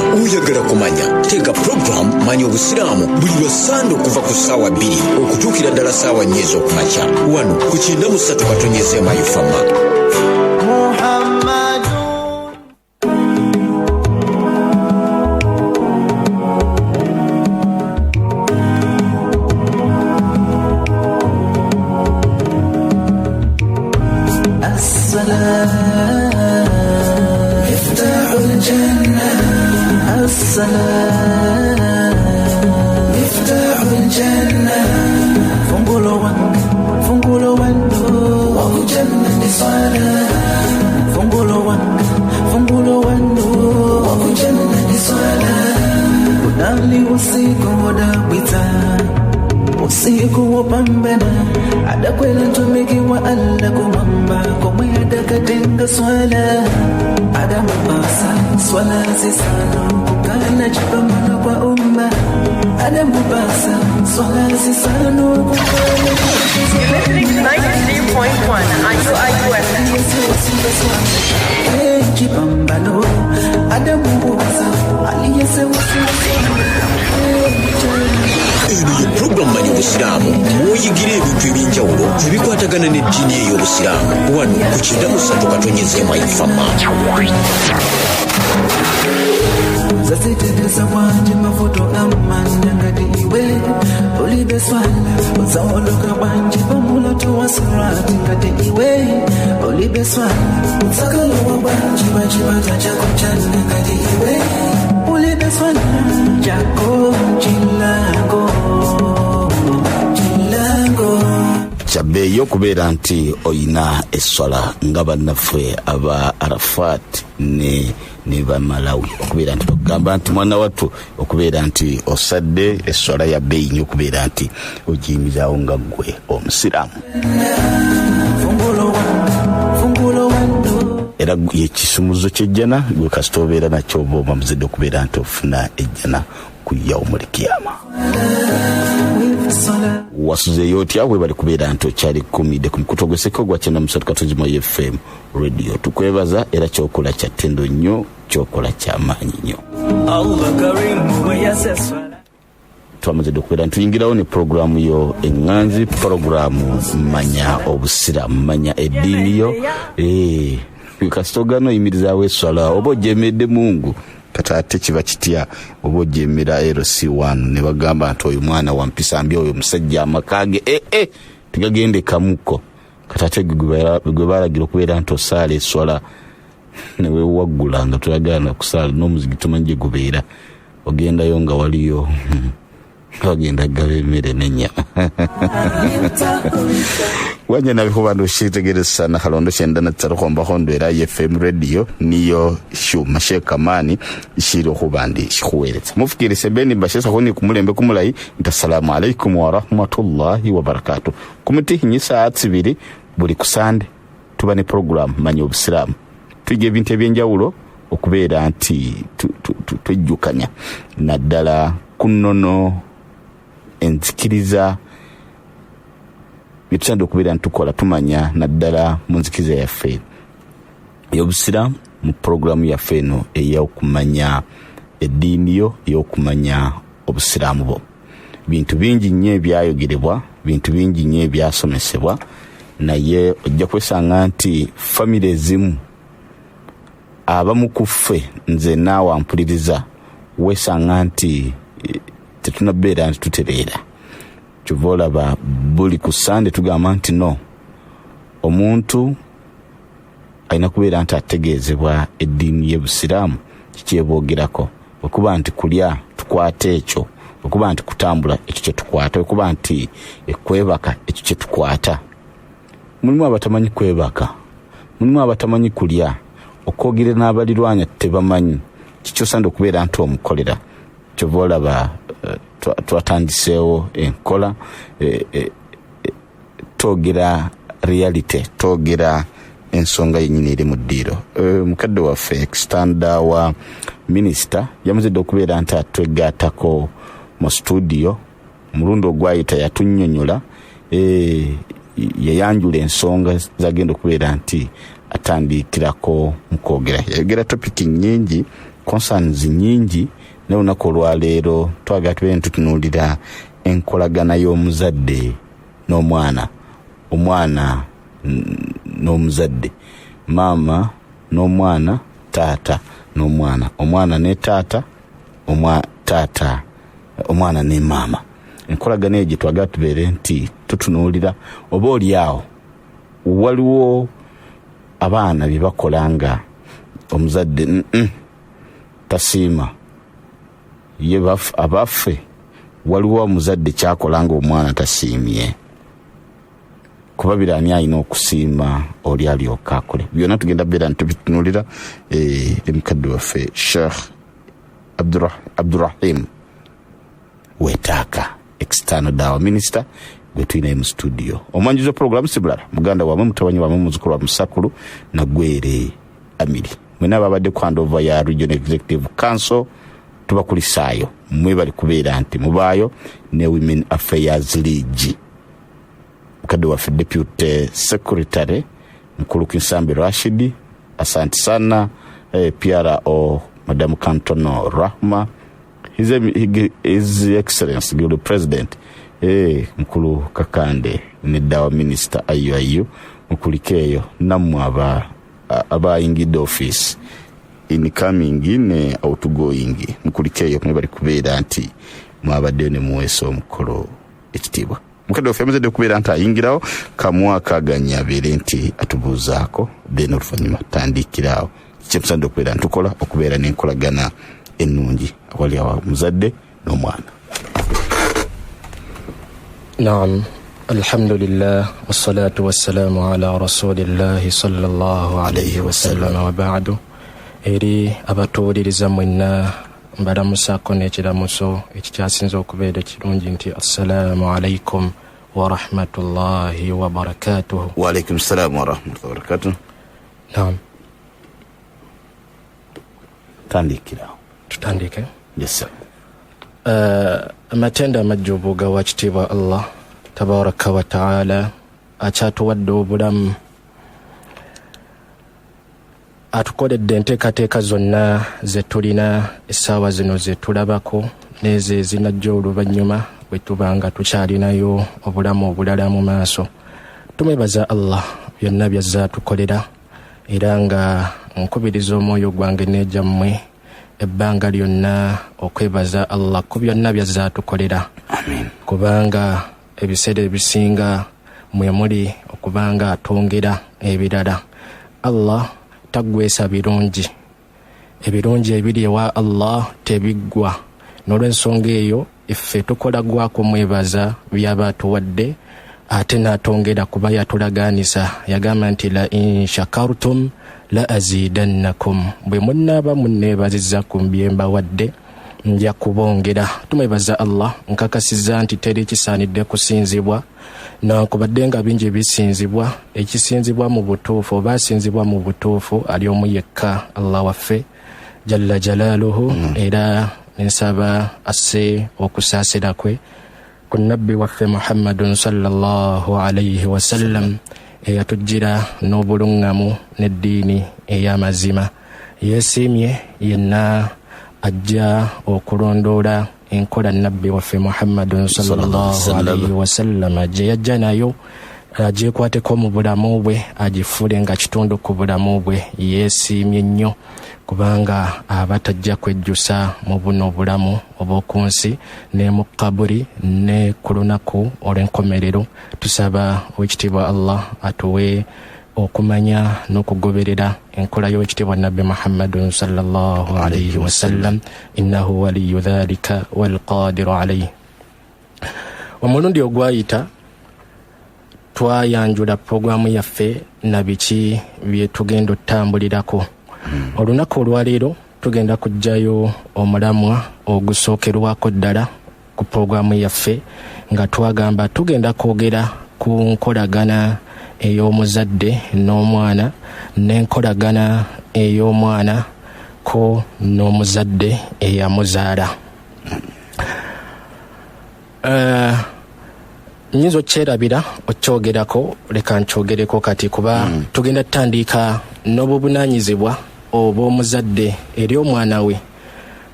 Oyagala kumanya tega program Manya Obusiraamu buli lwasande okuva ku ssaawa 2 okutuukira ddala ssaawa 4 ez'okumakya wano ku 93 Mayufama. Usiku wapambana adakwela ntumiki wa alla kumamba komwe adakatenga swala adamubasa swala zisano kukana chipambana kwa umma adamubasa swala zisano kukana chipambano adamubasa aliyese Eno ye program Manya Obusiraamu mwoyigira ebintu eby'enjawulo ebikwatagana n'eddiini ey'Obusiraamu wano ku 93 Mayufama. Zaseteteza wanje mafoto amanya ngati iwe olibe swala uzawoloka wanje pamuloto wa surati ngati iwe olibe swala uzakalowa wanje bachibata chako chana ngati iwe olibe swala chako chilango Chabeyo kubeera nti oyina eswala nga bannaffe aba Arafat ne ba Malawi okubeera nti bagamba nti mwana wattu okubeera nti osadde eswala ya bbeeyi nnyo okubeera nti ogiyimizaawo nga ggwe omusiraamu era yekisumuzo ky'ejjana gwe kasita obeera nakyo oba omamuzidde okubeera nti ofuna ejjana ku yawmul kiyama. Wasuzeyo otya bwe bali kubeera nti okyali kumide ku mukutu ogweseko gwa 93 FM radio. Tukwebaza era kyokola kya ttendo nnyo, kyokola ky'amaanyi nnyo. Twamazidde okubeera nti tuyingirawo ne programu yo eŋŋanzi, programu Manya Obusiraamu, manya eddiini yo. Kasita ogana oyimirizaawo eswala oba ogyemedde Mungu katate kiba kitya oba ogyemera LC1 ne bagamba nti oyo mwana wampisa mbi oyo musajja amakage tigagende kamuko katate gwe balagira okubeera nti osaala eswala ne weewaggula nga tuyagala kusaala n'omuzigi tumanyi gubeera ogendayo nga waliyo bagenda gaba emmere n'ennyama wanya nabikuba ndoshitegereza sana kalondo shendana tsarukomba hondo era FM radio niyo shuma shekamani ishiro kubandi shikuweretsa mufikiri sebeni bashesa honi kumulembe kumulai ntasalamu alaikum wa rahmatullahi wa barakatuh kumutihi nyisa atsibiri buli kusande tuba ne program Manya Obusiraamu tujje ebintu ebyenjawulo okubeera nti tujjukanya naddala kunnono enzikiriza bitusande okubeera ntukola tumanya naddala mu nzikiza yaffe ey'Obusiraamu mu programu yaffe eno ey'okumanya eddiini yo ey'okumanya Obusiraamu bwo. Bintu bingi nnyo ebyayogerebwa, bintu bingi nnyo ebyasomesebwa, naye ojja kwesanga nti famire ezimu abamu ku ffe nze naawe ampuliriza wesanga nti tetunabeera nti tutereera. Kyova ba buli ku Sande tugamba nti no omuntu alina kubeera nti ategeezebwa eddiini y'Obusiraamu kikyeboogerako. Okuba nti kulya tukwata ekyo, okuba nti kutambula ekyo kye tukwata, okuba nti kwebaka ekyo kye tukwata. Mulimu abatamanyi kwebaka, mulimu abatamanyi kulya, okwogera n'abalirwanya tebamanyi kikyosande okubeera nti omukolera. Kyova ba twatandiseewo enkola twogera reality, twogera ensonga yennyini eri mu ddiiro. Mukadde waffe extanda wa minisita yamuzidde okubeera nti atwegattako mu studio omulundi ogwayita yatunnyonnyola yayanjula ensonga zagenda okubeera nti atandikirako mu kwogera. Yayogera topiki nnyingi concerns nyingi naye olunaku olwaleero twagala tubeere ntutunuulira enkolagana y'omuzadde n'omwana, omwana n'omuzadde, maama n'omwana, taata n'omwana, omwana ne taata, taata omwana ne maama. Enkolagana eyo gye twagala tubeere nti tutunuulira oba oli awo waliwo abaana bye bakola nga omuzadde tasiima ye abaffe, waliwo omuzadde kyakola nga omwana tasiimye, kuba birani alina okusiima oli alyoka akole. Byonna tugenda beera ntubitunuulira emukadde waffe Sheikh Abdurrahim Wetaaka, external dawa minister, gwe tulina mu studio. Omwanjuzo program sibulala muganda wamwe mutabanyi wamwe muzukulu wa Musakulu na Gwere Amiri. Mwena abadde ku handover ya Regional Executive Council tubakulisaayo, mwe bali kubeera nti mubaayo ne Women Affairs League. Mukadde waffe Deputy Secretary Mkulu Kinsambi Rashidi, asante sana. PRO Madam Kantono Rahma, His Excellency the President Mkulu Kakande ne dawa minister IUIU mukulikeyo namwe abayingidde office incoming ne outgoing mukulikeyo mwe bali kubeera nti mwabadde ne muweso omukolo ekitibwa. Mukadde waffe amazadde okubeera nti ayingirawo kamwaka aganya abeere nti atubuuzaako then oluvannyuma tandikirawo kyetusande okubeera ntukola okubeera n'enkolagana ennungi awali awa muzadde n'omwana. Naam, alhamdulillah wassalatu wassalamu ala rasulillahi sallallahu alayhi wasallam wa ba'du. Eri abatuuliriza mwenna mbalamusaako n'ekiramuso ekikyasinza okubeera ekirungi nti assalamu alaykum wa rahmatullahi wa barakatuhu. Wa alaykum salam wa rahmatullahi wa barakatuhu. Naam, tandikirawo. Tutandike? Yes sir. Amatenda amajjuvu gawa kitiibwa Allah tabaraka wa ta'ala akyatuwadde obulamu, atukoledde enteekateeka zonna ze tulina essaawa zino ze tulabako n'ezo ezinajja oluvannyuma bwe tubanga tukyalinayo obulamu obulala mu maaso. Tumwebaza Allah byonna byazza atukolera, era nga nkubiriza omwoyo gwange n'egyammwe ebbanga lyonna okwebaza Allah ku byonna byazza atukolera. Amen. Kubanga ebiseera ebisinga mwe muli okubanga atongera ebirala. Allah tagwesa birungi, ebirungi ebiri ewa Allah tebiggwa. N'olw'ensonga eyo iffe tukola gwako mwebaza byaba atuwadde, ate n'atongera kuba yatulaganisa. Yagamba nti la in shakartum la azidannakum, bwe munnaaba munneebazizza ku byemba wadde nja kubongera. Tumwebaza Allah, nkakasiza nti teri kisaanidde kusinzibwa nakubadde nga bingi bisinzibwa. Ekisinzibwa mu butuufu oba asinzibwa mu butuufu ali omu yekka, Allah waffe jalla jalaaluhu. Era nsaba asse okusaasira kwe ku nabbi waffe Muhammadun sallallahu alayhi wasallam eyatujjira n'obuluŋŋamu n'eddiini ey'amazima. Yeesiimye yenna ajja okulondoola enkola nabbi waffe Muhammadun sallallahu alayhi wasallam gye yajja nayo, agyekwateko mu bulamu bwe, agifule nga kitundu ku bulamu bwe. Yeesiimye nnyo kubanga abatajja kwejjusa mu buno obulamu obw'oku nsi ne mu kaburi ne ku lunaku olw'enkomerero. Tusaba owekitiibwa Allah atuwe okumanya n'okugoberera enkola y'owekitiibwa nabbi Muhammadun sallallahu alayhi wasallam, innahu waliyu dhalika walqadiru alayhi. Omulundi ogwayita twayanjula programu yaffe na biki bye tugenda otambulirako. Olunaku olwaleero tugenda kujjayo omulamwa ogusookerwako ddala ku programu yaffe nga twagamba tugenda kwogera ku nkolagana ey'omuzadde n'omwana n'enkolagana ey'omwana ko n'omuzadde eyamuzaala. Nyinza okyerabira okyogerako, leka nkyogereko kati kuba tugenda tutandika n'obuvunaanyizibwa oba omuzadde eri omwana we,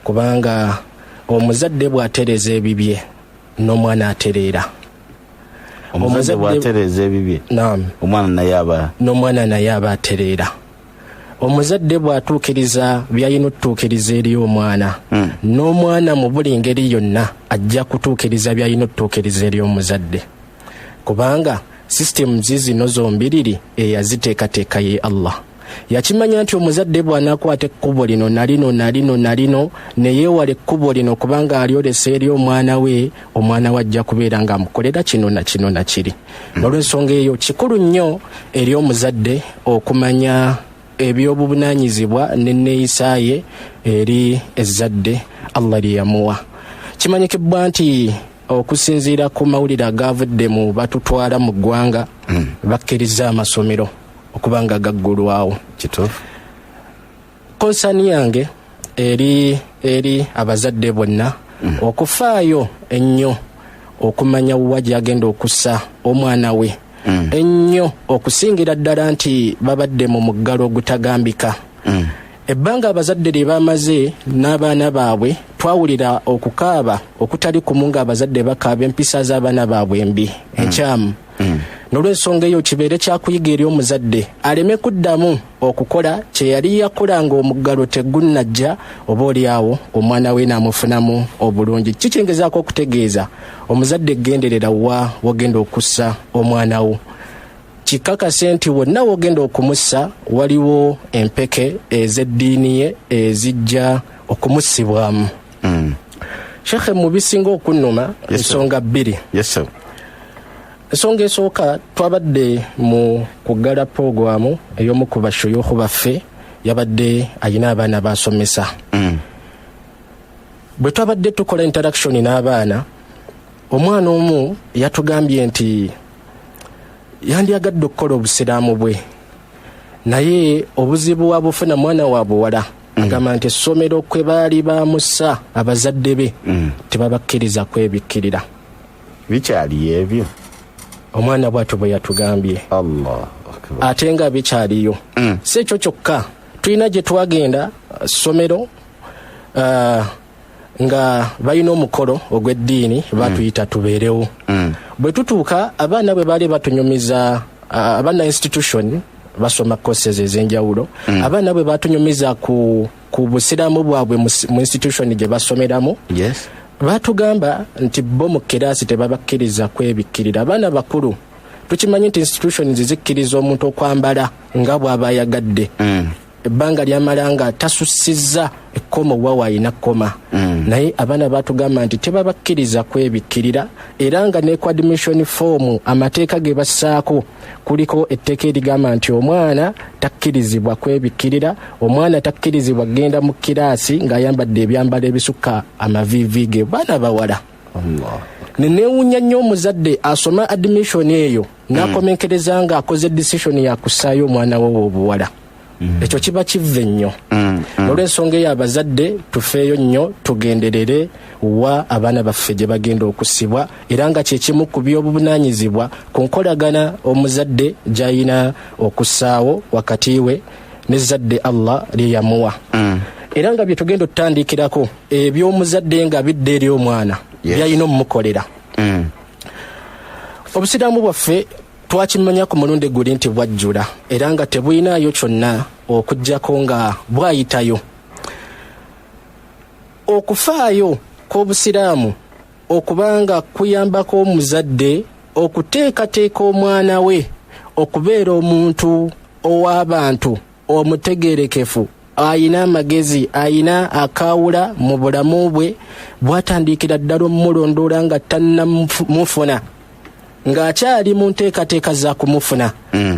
kubanga omuzadde bw'atereza ebibye n'omwana atereera. Omuzadde bw'atereza ebibye n'omwana naye aba atereera. Omuzadde bw'atuukiriza by'alina okutuukiriza eri omwana, n'omwana mu buli ngeri yonna ajja kutuukiriza by'alina okutuukiriza eri omuzadde, kubanga sisitemu zino zombiriri eyaziteekateeka ye Allah. Yakimanya nti omuzadde bw'anaakwata ekkubo lino nalino ne yeewala ekkubo lino kubanga alyolesa eri omwana we, omwana we ajja kubeera ng'amukolera kino na kino na kiri. Olw'ensonga eyo kikulu nnyo eri omuzadde okumanya ebyobuvunaanyizibwa n'enneeyisa ye eri ezzadde Allah lye yamuwa. Kimanyikibwa nti okusinziira ku mawulire agaavudde mu batutwala mu ggwanga, bakkiriza amasomero okuba nga gaggulwawo. Kituufu. Konsani yange eri abazadde bonna okufaayo ennyo okumanya wa gy'agenda okussa omwana we, ennyo okusingira ddala nti babadde mu muggalo ogutagambika. Ebbanga abazadde lye bamaze n'abaana baabwe, twawulira okukaaba okutali kumu ng'abazadde bakaaba empisa z'abaana baabwe embi, enkyamu. N'olw'ensonga eyo kibeere kyakuyiga eri omuzadde aleme kuddamu okukola kye yali yakola ng'omuggalo tegunnajja, oba oliawo omwana we n'amufunamu obulungi. Kikyengezaako okutegeeza omuzadde genderera wagenda okussa omwana wo. Kikakase nti wonna wogenda okumussa waliwo empeke ez'eddiini ye ezijja okumussibwamu. Shekhe, mu bisinga okunnuma ensonga bbiri. Ensonga esooka, twabadde mu kuggala puroguramu ey'omu ku bashuyuuhu baffe yabadde ayina abaana basomesa. Bwe twabadde tukola interaction n'abaana, omwana omu yatugambye nti yandyagadde okukola obusiraamu bwe, naye obuzibu wabufuna mwana wa buwala. Agamba nti essomero kwe baali bamussa abazadde be tebabakkiriza kwebikkirira. Bikyali ebyo omwana bw'atyo bwe yatugambye. Ate nga bikyaliyo. Si ekyo kyokka, tulina gye twagenda ssomero nga balina omukolo ogw'eddiini batuyita tubeerewo. Bwe tutuuka abaana bwe baali batunyumiza, abaana institution basoma courses ez'enjawulo, abaana bwe batunyumiza ku busiraamu bwabwe mu institution gye basomeramu, batugamba nti bo mu kiraasi tebabakkiriza kwebikkirira. Abaana bakulu tukimanyi nti institution zikkiriza omuntu okwambala nga bw'aba ayagadde. Ebbanga lyamala nga tasussizza ekkomo wa ayina kkoma. Naye abaana batugamba nti tebabakkiriza kwebikkirira, era nga ne ku admission form amateeka ge bassaako kuliko etteeka erigamba nti omwana takkirizibwa kwebikkirira, omwana takkirizibwa genda mu kiraasi ng'ayambadde ebyambalo ebisukka amaviivi ge. Baana bawala. Neewuunya nnyo omuzadde asoma admission eyo n'akomenkereza nga akoze decision ya kussaayo omwana we obuwala. Ekyo kiba kivve nnyo. Olw'ensonga eyo abazadde tufeeyo nnyo, tugenderere wa abaana baffe gye bagenda okussibwa, era nga kyekimu ku by'obuvunaanyizibwa ku nkolagana omuzadde gy'ayina okussaawo wakati we n'ezzadde Allah lye yamuwa. Era nga bye tugenda okutandikirako eby'omuzadde nga bidde eri omwana by'ayina omumukolera. Obusiraamu bwaffe twakimanya ku mulundi guli nti bwajjula, era nga tebulinayo kyonna okuggyako nga bwayitayo. Okufaayo kw'obusiraamu okubanga kuyambako omuzadde okuteekateeka omwana we okubeera omuntu ow'abantu omutegeerekefu, ayina amagezi, ayina akawula mu bulamu bwe, bwatandikira ddala omulondoola nga tannamufuna, ng'akyali mu nteekateeka za kumufuna.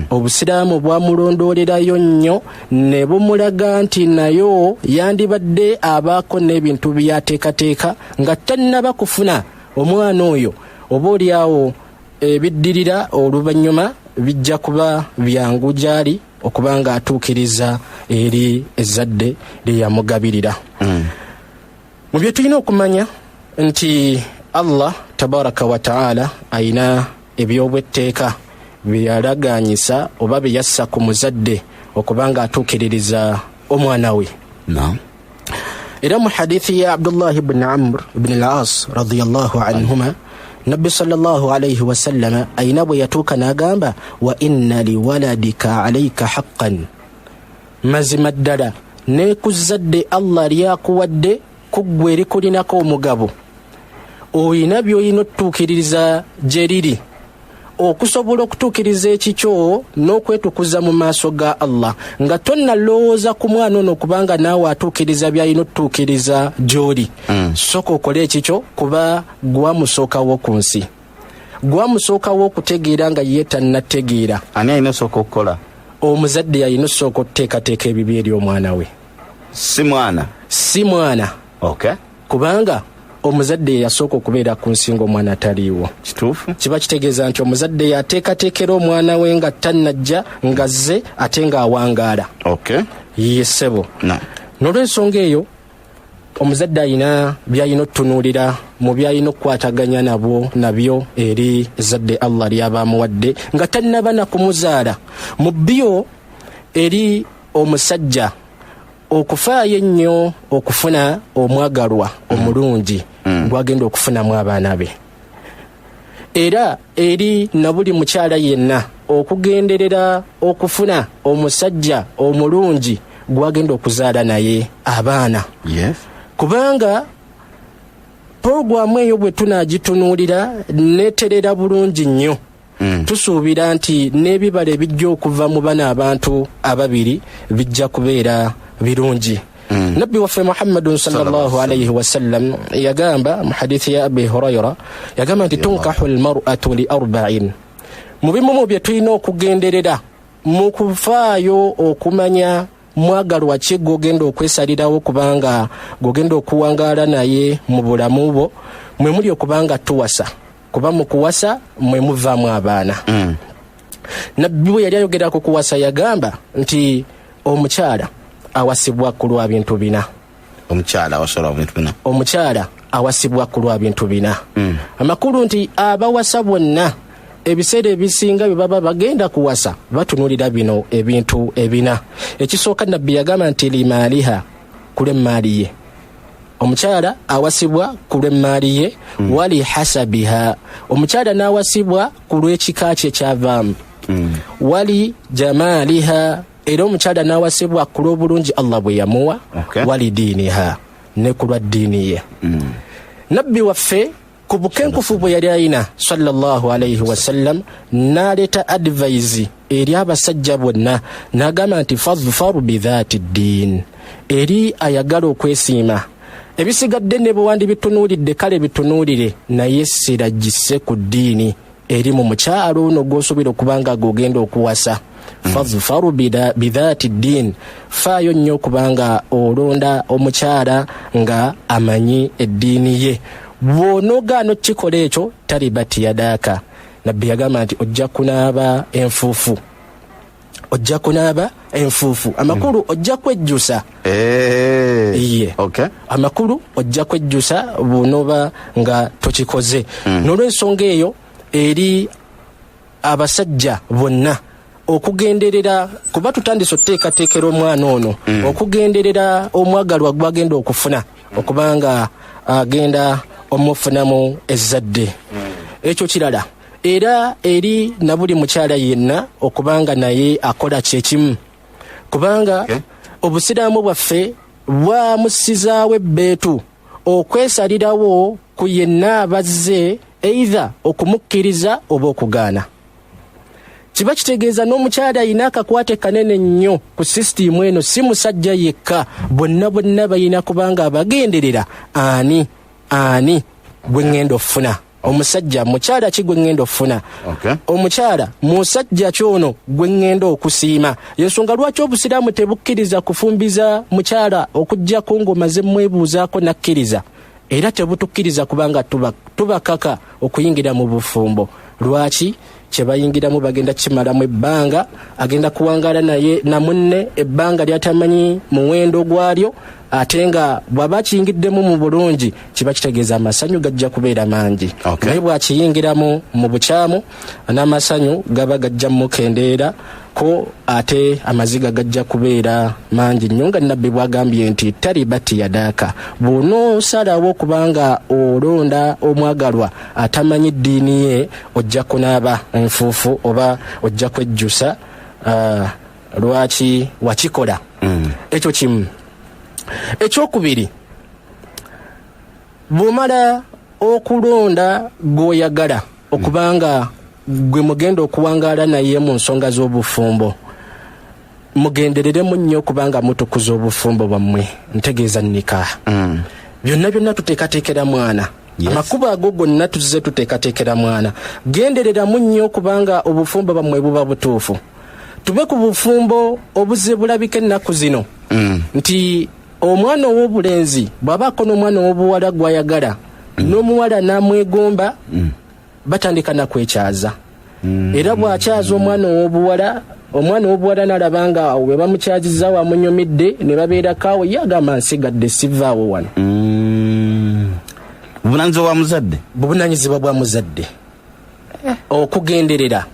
Obusiraamu bwamulondoolerayo nnyo ne bumulaga nti nayo yandibadde abaako n'ebintu byateekateeka nga tannaba kufuna omwana oyo, oba oliawo ebiddirira oluvannyuma bijja kuba byangu gy'ali okuba nga atuukiriza eri ezzadde lye yamugabirira. Mu bye tulina okumanya nti Allah tabaraka wa ta'ala ayina ebyobwetteeka bye yalagaanyisa oba bye yassa ku muzadde okubanga atuukiririza omwana we. Era mu hadithi ya Abdullah ibn Amr ibn al-As radiyallahu anhuma, Nabbi sallallahu alayhi wa sallam ayina bwe yatuuka n'agamba, wa inna liwaladika alayka haqqan, mazima ddala ne kuzadde Allah lyakuwadde kuggwe erikulinako omugabo, oyina by'oyina otuukiririza gye liri okusobola okutuukiriza ekikyo n'okwetukuza mu maaso ga Allah, nga tonnalowooza ku mwana ono kubanga naawe atuukiriza by'ayina otuukiriza gy'oli. Soka okole ekikyo kuba gwamusookawo ku nsi, gwamusookawo okutegeera nga ye tannategeera. Ani ayina osooka okukola? Omuzadde yayina osooka okuteekateeka ebibi eri omwana we, si mwana. Okay. Kubanga omuzadde yasooka okubeera ku nsinga omwana ataliiwo. Kituufu. Kiba kitegeeza nti omuzadde yateekateekera omwana we nga tannajja nga zze ate ng'awangaala. Okay. Yesebo. N'olw'ensonga eyo omuzadde ayina by'ayina otunuulira mu by'ayina okukwataganya nabyo eri zadde Allah ly'aba amuwadde nga tannaba na kumuzaala. Mu byo eri omusajja okufaayo ennyo okufuna omwagalwa omulungi gwagenda okufunamu abaana be, era eri na buli mukyala yenna okugenderera okufuna omusajja omulungi gwagenda okuzaala naye abaana. Yes. Kubanga programu eyo bwe tunaagitunuulira neterera bulungi nnyo, tusuubira nti n'ebibala ebijja okuva mu bana abantu ababiri bijja kubeera birungi. Nabbi waffe Muhammadun sallallahu alayhi wa sallam yagamba mu hadithi ya Abi Hurayra, yagamba nti tunkahu almar'atu li arba'in. Mu bimu bye tulina okugenderera mu kufaayo okumanya mwagalwa ki gw'ogenda okwesalirawo kubanga gw'ogenda okuwangaala naye mu bulamu bwo, mwe muli okubanga tuwasa, kuba mu kuwasa mwe muvaamu abaana. Nabbi bwe yali ayogera ku kuwasa yagamba nti omukyala awasibwa ku lwa bintu bina. Omukyala awasibwa ku lwa bintu bina. Amakulu nti abawasa bonna ebiseera ebisinga bye baba bagenda kuwasa batunulira bino ebintu ebina. Ekisooka Nabbi yagamba nti limaaliha, kulw'emmaali ye. Omukyala awasibwa ku lw'emmaali ye, wali hasabiha, omukyala n'awasibwa ku lw'ekika kye kyavaamu, wali jamaaliha, era omukyala n'awasibwa ku lw'obulungi Allah bwe yamuwa, wali diiniha, ne ku lwa ddiini ye. Nabbi waffe ku bukenkufu bwe yali ayina sallallahu alayhi wa sallam n'aleeta advise eri abasajja bonna n'agamba nti fadhfaru bidhaati ddiin, eri ayagala okwesiima. Ebisigadde ne bwe wandibitunuulidde kale bitunuulire, naye siragisse ku ddiini eri mu mukyalo ono gw'osuubira okubanga gw'ogenda okuwasa. Fadhfaru bidhaati ddiin, faayo nnyo okubanga olonda omukyala nga amanyi eddiini ye. Bw'onoogaana okukikola ekyo talibati yadaaka. Nabbi yagamba nti ojja kunaaba enfuufu, amakulu ojja kwejjusa. Okay. Amakulu ojja kwejjusa bw'onooba nga tokikoze. N'olw'ensonga eyo eri abasajja bonna okugenderera, kuba tutandise okuteekateekera omwana ono okugenderera omwagalwa gwagenda okufuna okubanga agenda omufunamu ezzadde. Ekyo kirala. Era eri na buli mukyala yenna okubanga naye akola kyekimu, kubanga obusiraamu bwaffe bwamusizaawo ebbeetu okwesalirawo ku yenna abazze either okumukkiriza oba okugaana. Kiba kitegeeza n'omukyala ayina akakwate kanene nnyo ku sisitimu eno, si musajja yekka, bonna bayina kubanga abagenderera ani gwe ngenda ofuna. Omusajja mukyala ki gwe ngenda ofuna? Omukyala musajja kyono gwe ngenda okusiima. Yensonga lwaki obusiraamu tebukkiriza kufumbiza mukyala okujjako ng'omaze mwebuuzaako nakkiriza, era tebutukkiriza kubanga tubakaka okuyingira mu bufumbo. Lwaki? Kyebayingiramu bagenda kimalamu ebbanga, agenda kuwangaala naye na munne ebbanga lyatamanyi muwendo gwalyo, ate nga bw'aba kiyingiddemu mu bulungi kiba kitegeeza amasanyu gajja kubeera mangi. Naye bw'akiyingiramu mu bukyamu n'amasanyu gaba gajja mukendeera ko ate amaziga gajja kubeera mangi nnyo nga nabbi bwagambye nti taribati yadaaka bw'onoosalawo kubanga olonda omwagalwa atamanyi ddiini ye ojja kunaaba enfuufu oba ojja kwejjusa lwaki wakikola. Ekyo kimu. Ekyokubiri, bw'omala okulonda gw'oyagala okubanga gwe mugenda okuwangaala naye mu nsonga z'obufumbo, mugendereremu nnyo kubanga mutukuza obufumbo bwammwe, ntegeeza nikaaha. Byonna byonna tuteekateekera mwana. Amakubo ago gonna tuzze tuteekateekera mwana. Gendereramu nnyo kubanga obufumbo bwammwe buba butuufu. Tube ku bufumbo obuze bulabika ennaku zino nti omwana ow'obulenzi bw'abaako n'omwana ow'obuwala gw'ayagala n'omuwala n'amwegomba batandika nakwekyaza. Era bw'akyaza omwana ow'obuwala n'alabanga we bamukyaziza wamunyumidde ne babeerako ye agamba nsigadde sivaawo wano. Buvunaanyizibwa bwa muzadde okugenderera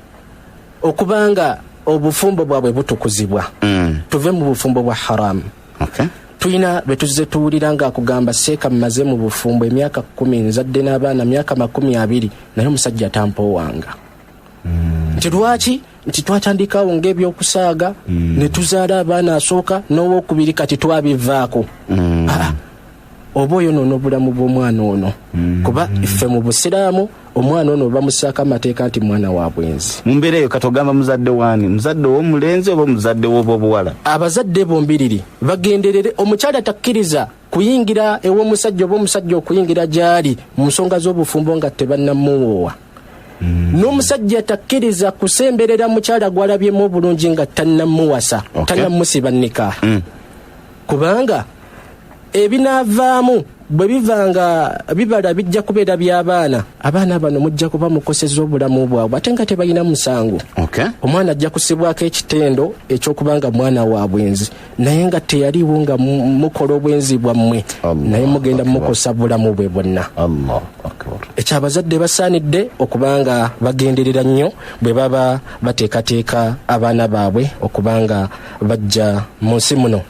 okubanga obufumbo bwabwe butukuzibwa. Tuve mu bufumbo bwa haramu. Tuyina betuzze tuwulira nga akugamba seeka mmaze mu bufumbo emyaka 10 nzadde n'abaana myaka 20 naye omusajja tampowanga. Nti lwaki? Nti twatandikawo ng'ebyokusaaga ne tuzaala abaana asooka n'owokubiri kati twabivaako. Oba oyonoona obulamu bw'omwana ono kuba iffe mu busiraamu omwana ono bamusaaka amateeka nti mwana wa bwenzi. Mu mbeera eyo katogamba muzadde waani? Muzadde w'omulenzi oba muzadde w'obuwala? Abazadde bombiriri bagenderere. Omukyala takkiriza kuyingira ew'omusajja oba omusajja okuyingira gy'ali mu nsonga z'obufumbo nga tebannamuwoowa. N'omusajja takkiriza kusemberera mukyala gw'alabyemu obulungi nga tannamuwasa, tannamusiba nikaaha. Kubanga ebinaavaamu bwe bivanga bibala bijja kubeera by'abaana. Abaana bano mujja kuba mukoseza obulamu bwabwe ate nga tebalina musango. Omwana ajja kusibwako ekitendo eky'okubanga mwana wa bwenzi naye nga teyaliwo nga mukola obwenzi bwammwe naye mugenda mukosa bulamu bwe bwonna. Ekyabazadde basaanidde okubanga bagenderera nnyo bwe baba bateekateeka abaana baabwe okubanga bajja mu nsi muno.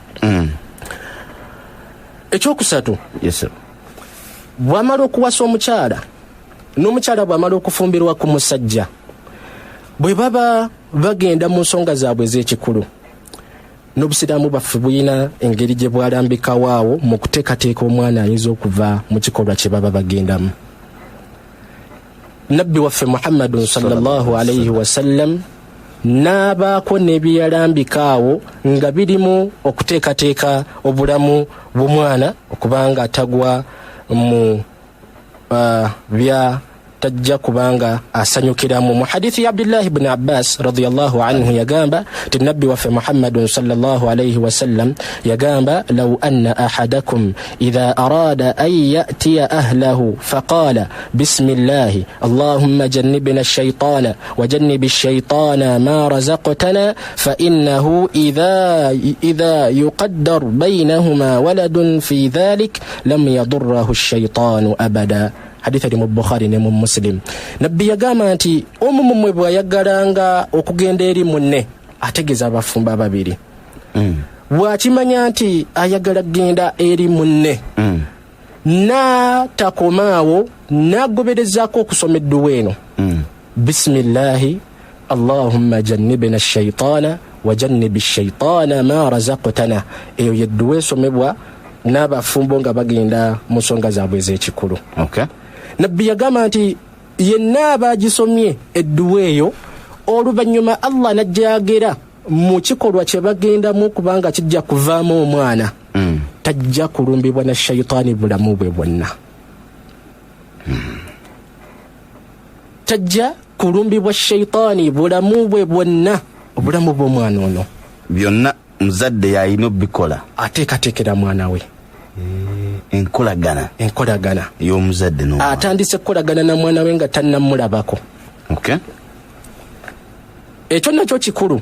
Ekyokusatu, bw'amala okuwasa omukyala n'omukyala bw'amala okufumbirwa ku musajja, bwe baba bagenda mu nsonga zaabwe ez'ekikulu, n'obusiraamu bwaffe buyina engeri gye bwalambikawo awo mu kuteekateeka omwana ayinza okuva mu kikolwa kye baba bagendamu. Nabbi waffe Muhammadun sallallahu alayhi wasallam n'abaako n'ebyeyalambikaawo nga birimu okuteekateeka obulamu bw'omwana okubanga atagwa mu bya tajja kubanga asanyukiramu. Mu hadithi ya Abdullah ibn Abbas radiyallahu anhu yagamba ti nabbi waffe Muhammadun sallallahu alayhi wasallam yagamba law anna ahadakum idha arada an ya'tiya ahlahu faqala bismillahi allahumma jannibna ash-shaytana wa jannibi ash-shaytana ma razaqtana fa innahu idha yuqaddar baynahuma waladun fi dhalik lam yadurruhu ash-shaytanu abada. Hadith ali mu Bukhari ne mu Muslim. Nabbi yagamba nti omu mmwe bw'ayagalanga okugenda eri munne ategeza abafumba babiri. Bw'akimanya nti ayagala genda eri munne n'atakomaawo n'agoberezaako okusoma edduwa eno bismillahi allahumma jannibna ash-shaytana wa jannibi ash-shaytana ma razaqtana. Eyo yedduwa esomebwa n'abafumbo nga bagenda mu nsonga zaabwe ez'ekikulu. Nabbi yagamba nti yenna abagisomye edduwa eyo oluvannyuma Allah najjagera mu kikolwa kye bagendamu kubanga kijja kuvaamu omwana tajja kulumbibwa na shayitaani bulamu bwe bwonna. Tajja kulumbibwa shayitaani bulamu bwe bwonna, obulamu bw'omwana ono byonna muzadde yalina obikola ateekateekera mwana we. Enkolagana y'omuzadde no atandise kukolagana na mwana we nga tannamulabako. Ekyo nakyo kikulu.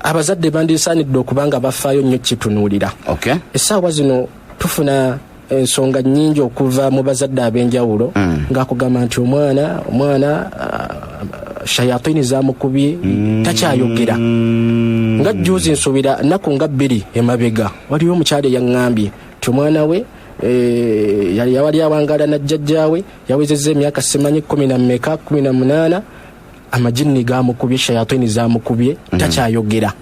Abazadde bandisaanidde okubanga bafaayo nnyo kitunuulira. Essaawa zino tufuna ensonga nnyingi okuva mu bazadde ab'enjawulo ng'akugamba nti omwana shayatini zamukubye takyayogera nga juzi nsubira naku nga 2 emabega waliwo omukyala yaŋŋambye ti omwana we yali awangala na jjajjaawe yawezezza emyaka simanyi 18 amajini gamukubye shayatini zamukubye takyayogera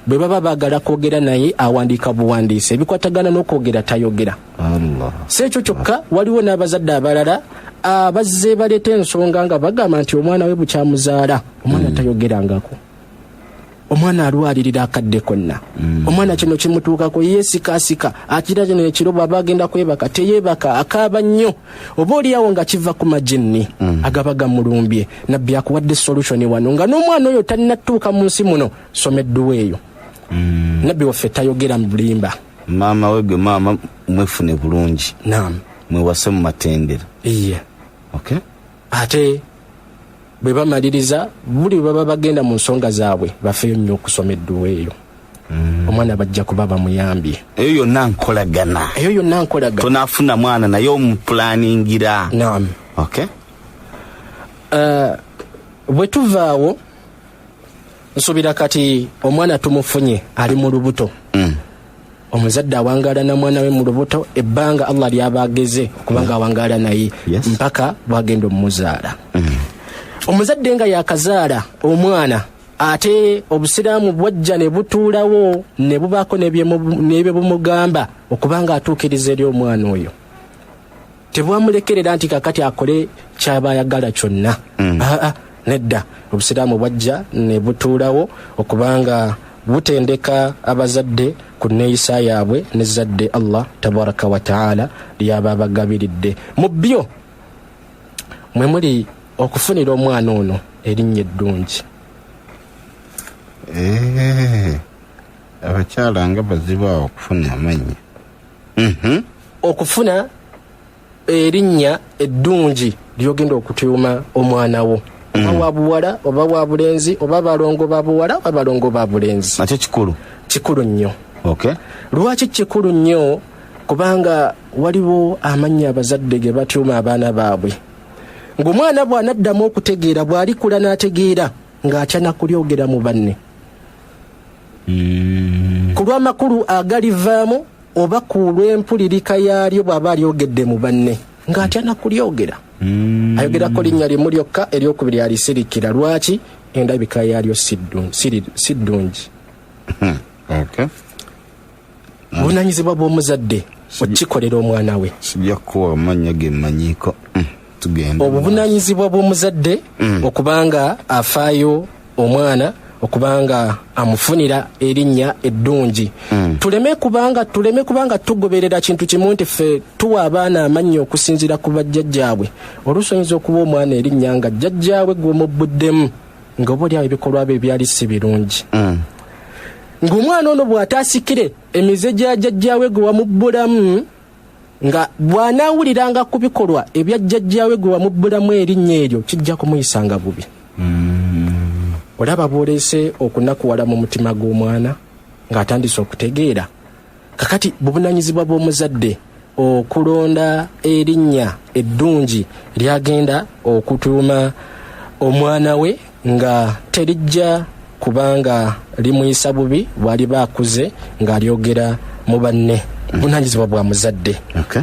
bwe baba baagala kwogera naye awandiika buwandiise ebikwatagana n'okwogera tayogera. Si ekyo kyokka waliwo n'abazadde abalala abazze baleeta ensonga nga bagamba nti omwana we bukyamuzaala omwana tayogerangako, omwana alwalirira akadde konna, omwana kino kimutuukako yeesikaasika, akira kino ekiro bw'aba agenda kwebaka teyeebaka, akaaba nnyo, oba oliawo nga kiva ku majini agaba gamulumbye. Nabbi akuwadde solution wano nga n'omwana oyo tannatuuka mu nsi muno, somedduwa eyo. Nabbi waffe tayogera mu bulimba. Maama wege maama mwefune bulungi. Naam. Mwewase mu matendera. Iye. Okay. Ate bwe bamaliriza buli baba bagenda mu nsonga zaabwe bafeeyo nnyo okusoma edduwa eyo. Omwana bajja kuba bamuyambye. Eyo yonna nkolagana. Eyo yonna nkolagana. Tonaafuna mwana naye omupulaningira. Naam. Okay. Bwe tuvaawo nsuubira kati omwana tumufunye ali mu lubuto. Omuzadde awangaala na mwana we mu lubuto ebbanga Allah lyaba ageze okubanga awangaala naye mpaka bwagenda omuzaala. Omuzadde nga yakazaala omwana ate obusiraamu bwajja ne butuulawo ne bubaako n'ebyo bumugamba okubanga atuukiriza eri omwana oyo. Tebwamulekerera nti kakati akole kyaba ayagala kyonna. Nedda, obusiraamu bwajja ne butuulawo okubanga butendeka abazadde ku neeyisa yaabwe n'ezzadde Allah tabaraka wa taala lyaba abagabiridde. Mu byo mwe muli okufunira omwana ono erinnya eddungi. Abakyala nga baziba okufuna amannya. Okufuna erinnya eddungi lyogenda okutuuma omwana wo. Oba wa buwala oba wa bulenzi oba balongo ba buwala oba balongo ba bulenzi. Ate kikulu nnyo. Okay. Lwaki kikulu nnyo? Kubanga waliwo amannya abazadde ge batuuma abaana baabwe. Ng'omwana bw'anaddamu okutegeera bw'alikula n'ategeera ng'atya nakulyogera mu banne. Ku lw'amakulu agalivaamu oba ku lw'empulirika yaalyo bw'aba alyogedde mu banne ng'atya nakulyogera. Ayogerako linnya limu lyokka eryokubiri alisirikira. Lwaki? Endabika yaalyo si ddungi. Okay. Buvunaanyizibwa bw'omuzadde okikolera omwana we. Sijja kuwa amannya ge mmanyiiko. Tugenda. Obuvunaanyizibwa bw'omuzadde okubanga afaayo omwana okubanga amufunira erinnya eddungi. Tuleme kubanga tugoberera kintu kimu nti ffe tuwa abaana amannya okusinziira ku bajjajjaabwe. Oluusi oyinza okuwa omwana erinnya nga jjajjaawe gw'omubbuddemu nga oba oli awo ebikolwa bye byali si birungi. Ng'omwana ono bw'ataasikire emize gya jjajjaawe gwe wamubbulamu nga bw'anaawuliranga ku bikolwa ebya jjajjaawe gwe wamubbulamu erinnya eryo kijja kumuyisanga bubi. Olaba bw'oleese okunakuwala mu mutima gw'omwana ng'atandise okutegeera. Kakati buvunaanyizibwa bw'omuzadde okulonda erinnya eddungi lyagenda okutuuma omwana we nga terijja kubanga limuyisa bubi bw'aliba akuze ng'alyogera mu banne. Buvunaanyizibwa bwa muzadde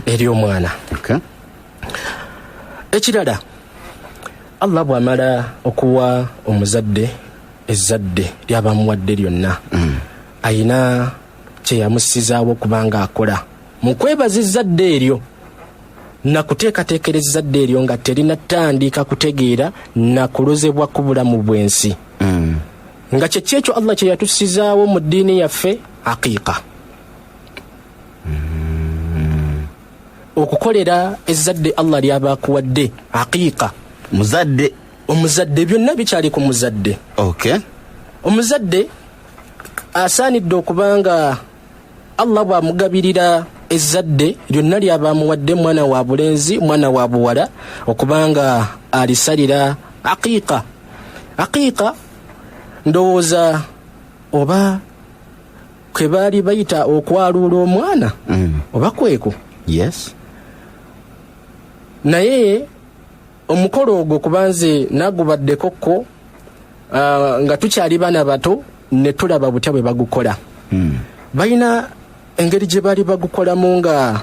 eri omwana. Ekirala, Allah bw'amala okuwa omuzadde ezzadde lyabamuwadde lyonna, ayina kye yamusizaawo kubanga akola mu kwebaza ezzadde eryo nakuteekateekera ezzadde eryo nga terina tandika kutegeera nakulozebwa ku bulamu bw'ensi. Nga kyeki ekyo Allah kye yatusizaawo mu ddiini yaffe aqiiqa. Okukolera ezzadde Allah lyaba akuwadde aqiiqa. Omuzadde byonna bikyali ku muzadde. Okay. Omuzadde asaanidde okubanga Allah bw'amugabirira ezzadde lyonna lyaba amuwadde mwana wa bulenzi mwana wa buwala okubanga alisalira aqiiqa. Aqiiqa ndowooza oba kwe baali bayita okwaluula omwana oba kweko. Yes. Naye omukolo ogwo kubanze nagubaddeko ko nga tukyali bana bato ne tulaba butya bwe bagukola. Balina engeri gye bali bagukolamu nga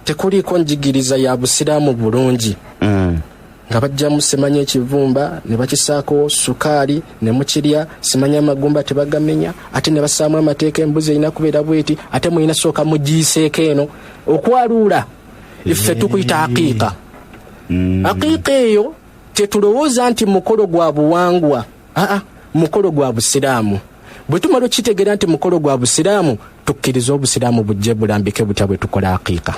tekuliiko njigiriza ya busiraamu bulungi. Nga bajjamu semanya ekivumba ne bakisaako sukaali ne mukirya, semanya amagumba tebagamenya, ate ne basaamu amateeka embuzi erina kubeera bweti, ate mulina sooka mugiyiseeko eno okwaluula. Iffe tukuyita aqiiqa. Aqiiqa eyo tetulowooza nti mukolo gwa buwangwa, mukolo gwa busiraamu. Bwe tumala okitegeera nti mukolo gwa busiraamu, tukkiriza obusiraamu bujje bulambike butya bwe tukola aqiiqa.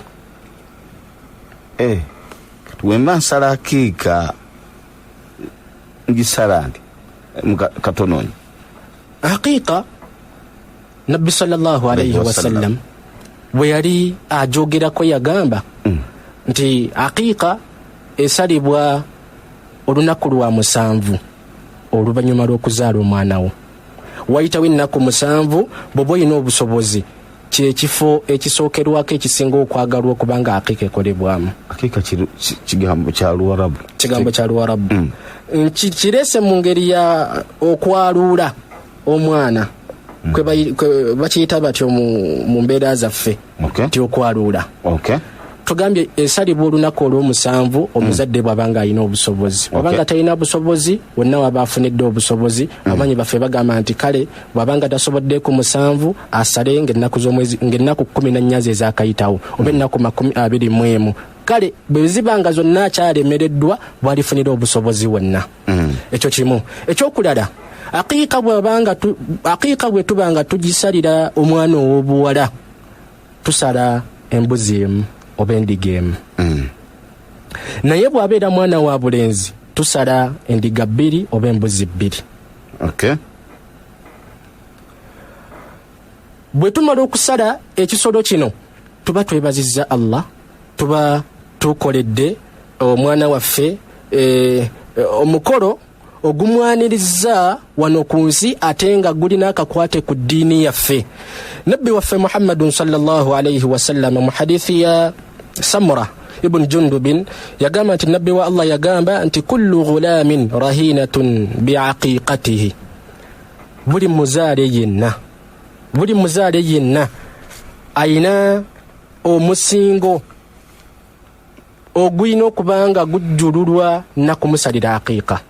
Wemba nsala aqiiqa ngisala ndi katononyi. Aqiiqa Nabbi sallallahu alayhi wasallam bwe yali ajogerako yagamba nti aqiiqa esalibwa olunaku lwa 7 oluvannyuma lw'okuzaala omwana wo. Wayitawo ennaku 7 bw'oba olina obusobozi kyekifo ekisookerwako ekisinga okwagalwa okubanga aqiiqa ekolebwamu. Aqiiqa kigambo kya Luwarabu. Kigambo kya Luwarabu. Kirese mu ngeri ya okwaluula omwana kwe bakiyita batyo mu mbeera zaffe nti okwaluula. Tugambye esalibwa olunaku olw'omusanvu omuzadde bw'abanga alina obusobozi. Bw'abanga talina busobozi, wonna waba afunidde obusobozi. Abamanyi baffe bagamba nti kale bw'abanga tasobodde ku 7 asale ng'ennaku 14 ezaakayitawo oba ennaku 21. Kale bwe zibanga zonna akyalemereddwa bw'alifunira obusobozi wonna. Ekyo kimu. Ekyokulala, aqiiqa bwe tubanga tugisalira omwana ow'obuwala, tusala embuzi emu oba endiga emu. Naye bw'abeera mwana wa bulenzi, tusala endiga 2 oba embuzi 2. Bwe tumala okusala ekisolo kino, tuba twebazizza Allah, tuba tukoledde omwana waffe omukolo ogumwaniriza wano ku nsi ate nga gulina akakwate ku ddiini yaffe. Nabbi waffe Muhammadun sallallahu alayhi wasallam mu hadithi ya Samura ibn Jundubin yagamba nti nabbi wa Allah yagamba nti kullu ghulamin rahinatun biaqiqatihi. Buli muzaale yenna ayina omusingo ogwina okubanga gujjululwa na kumusalira aqiiqa.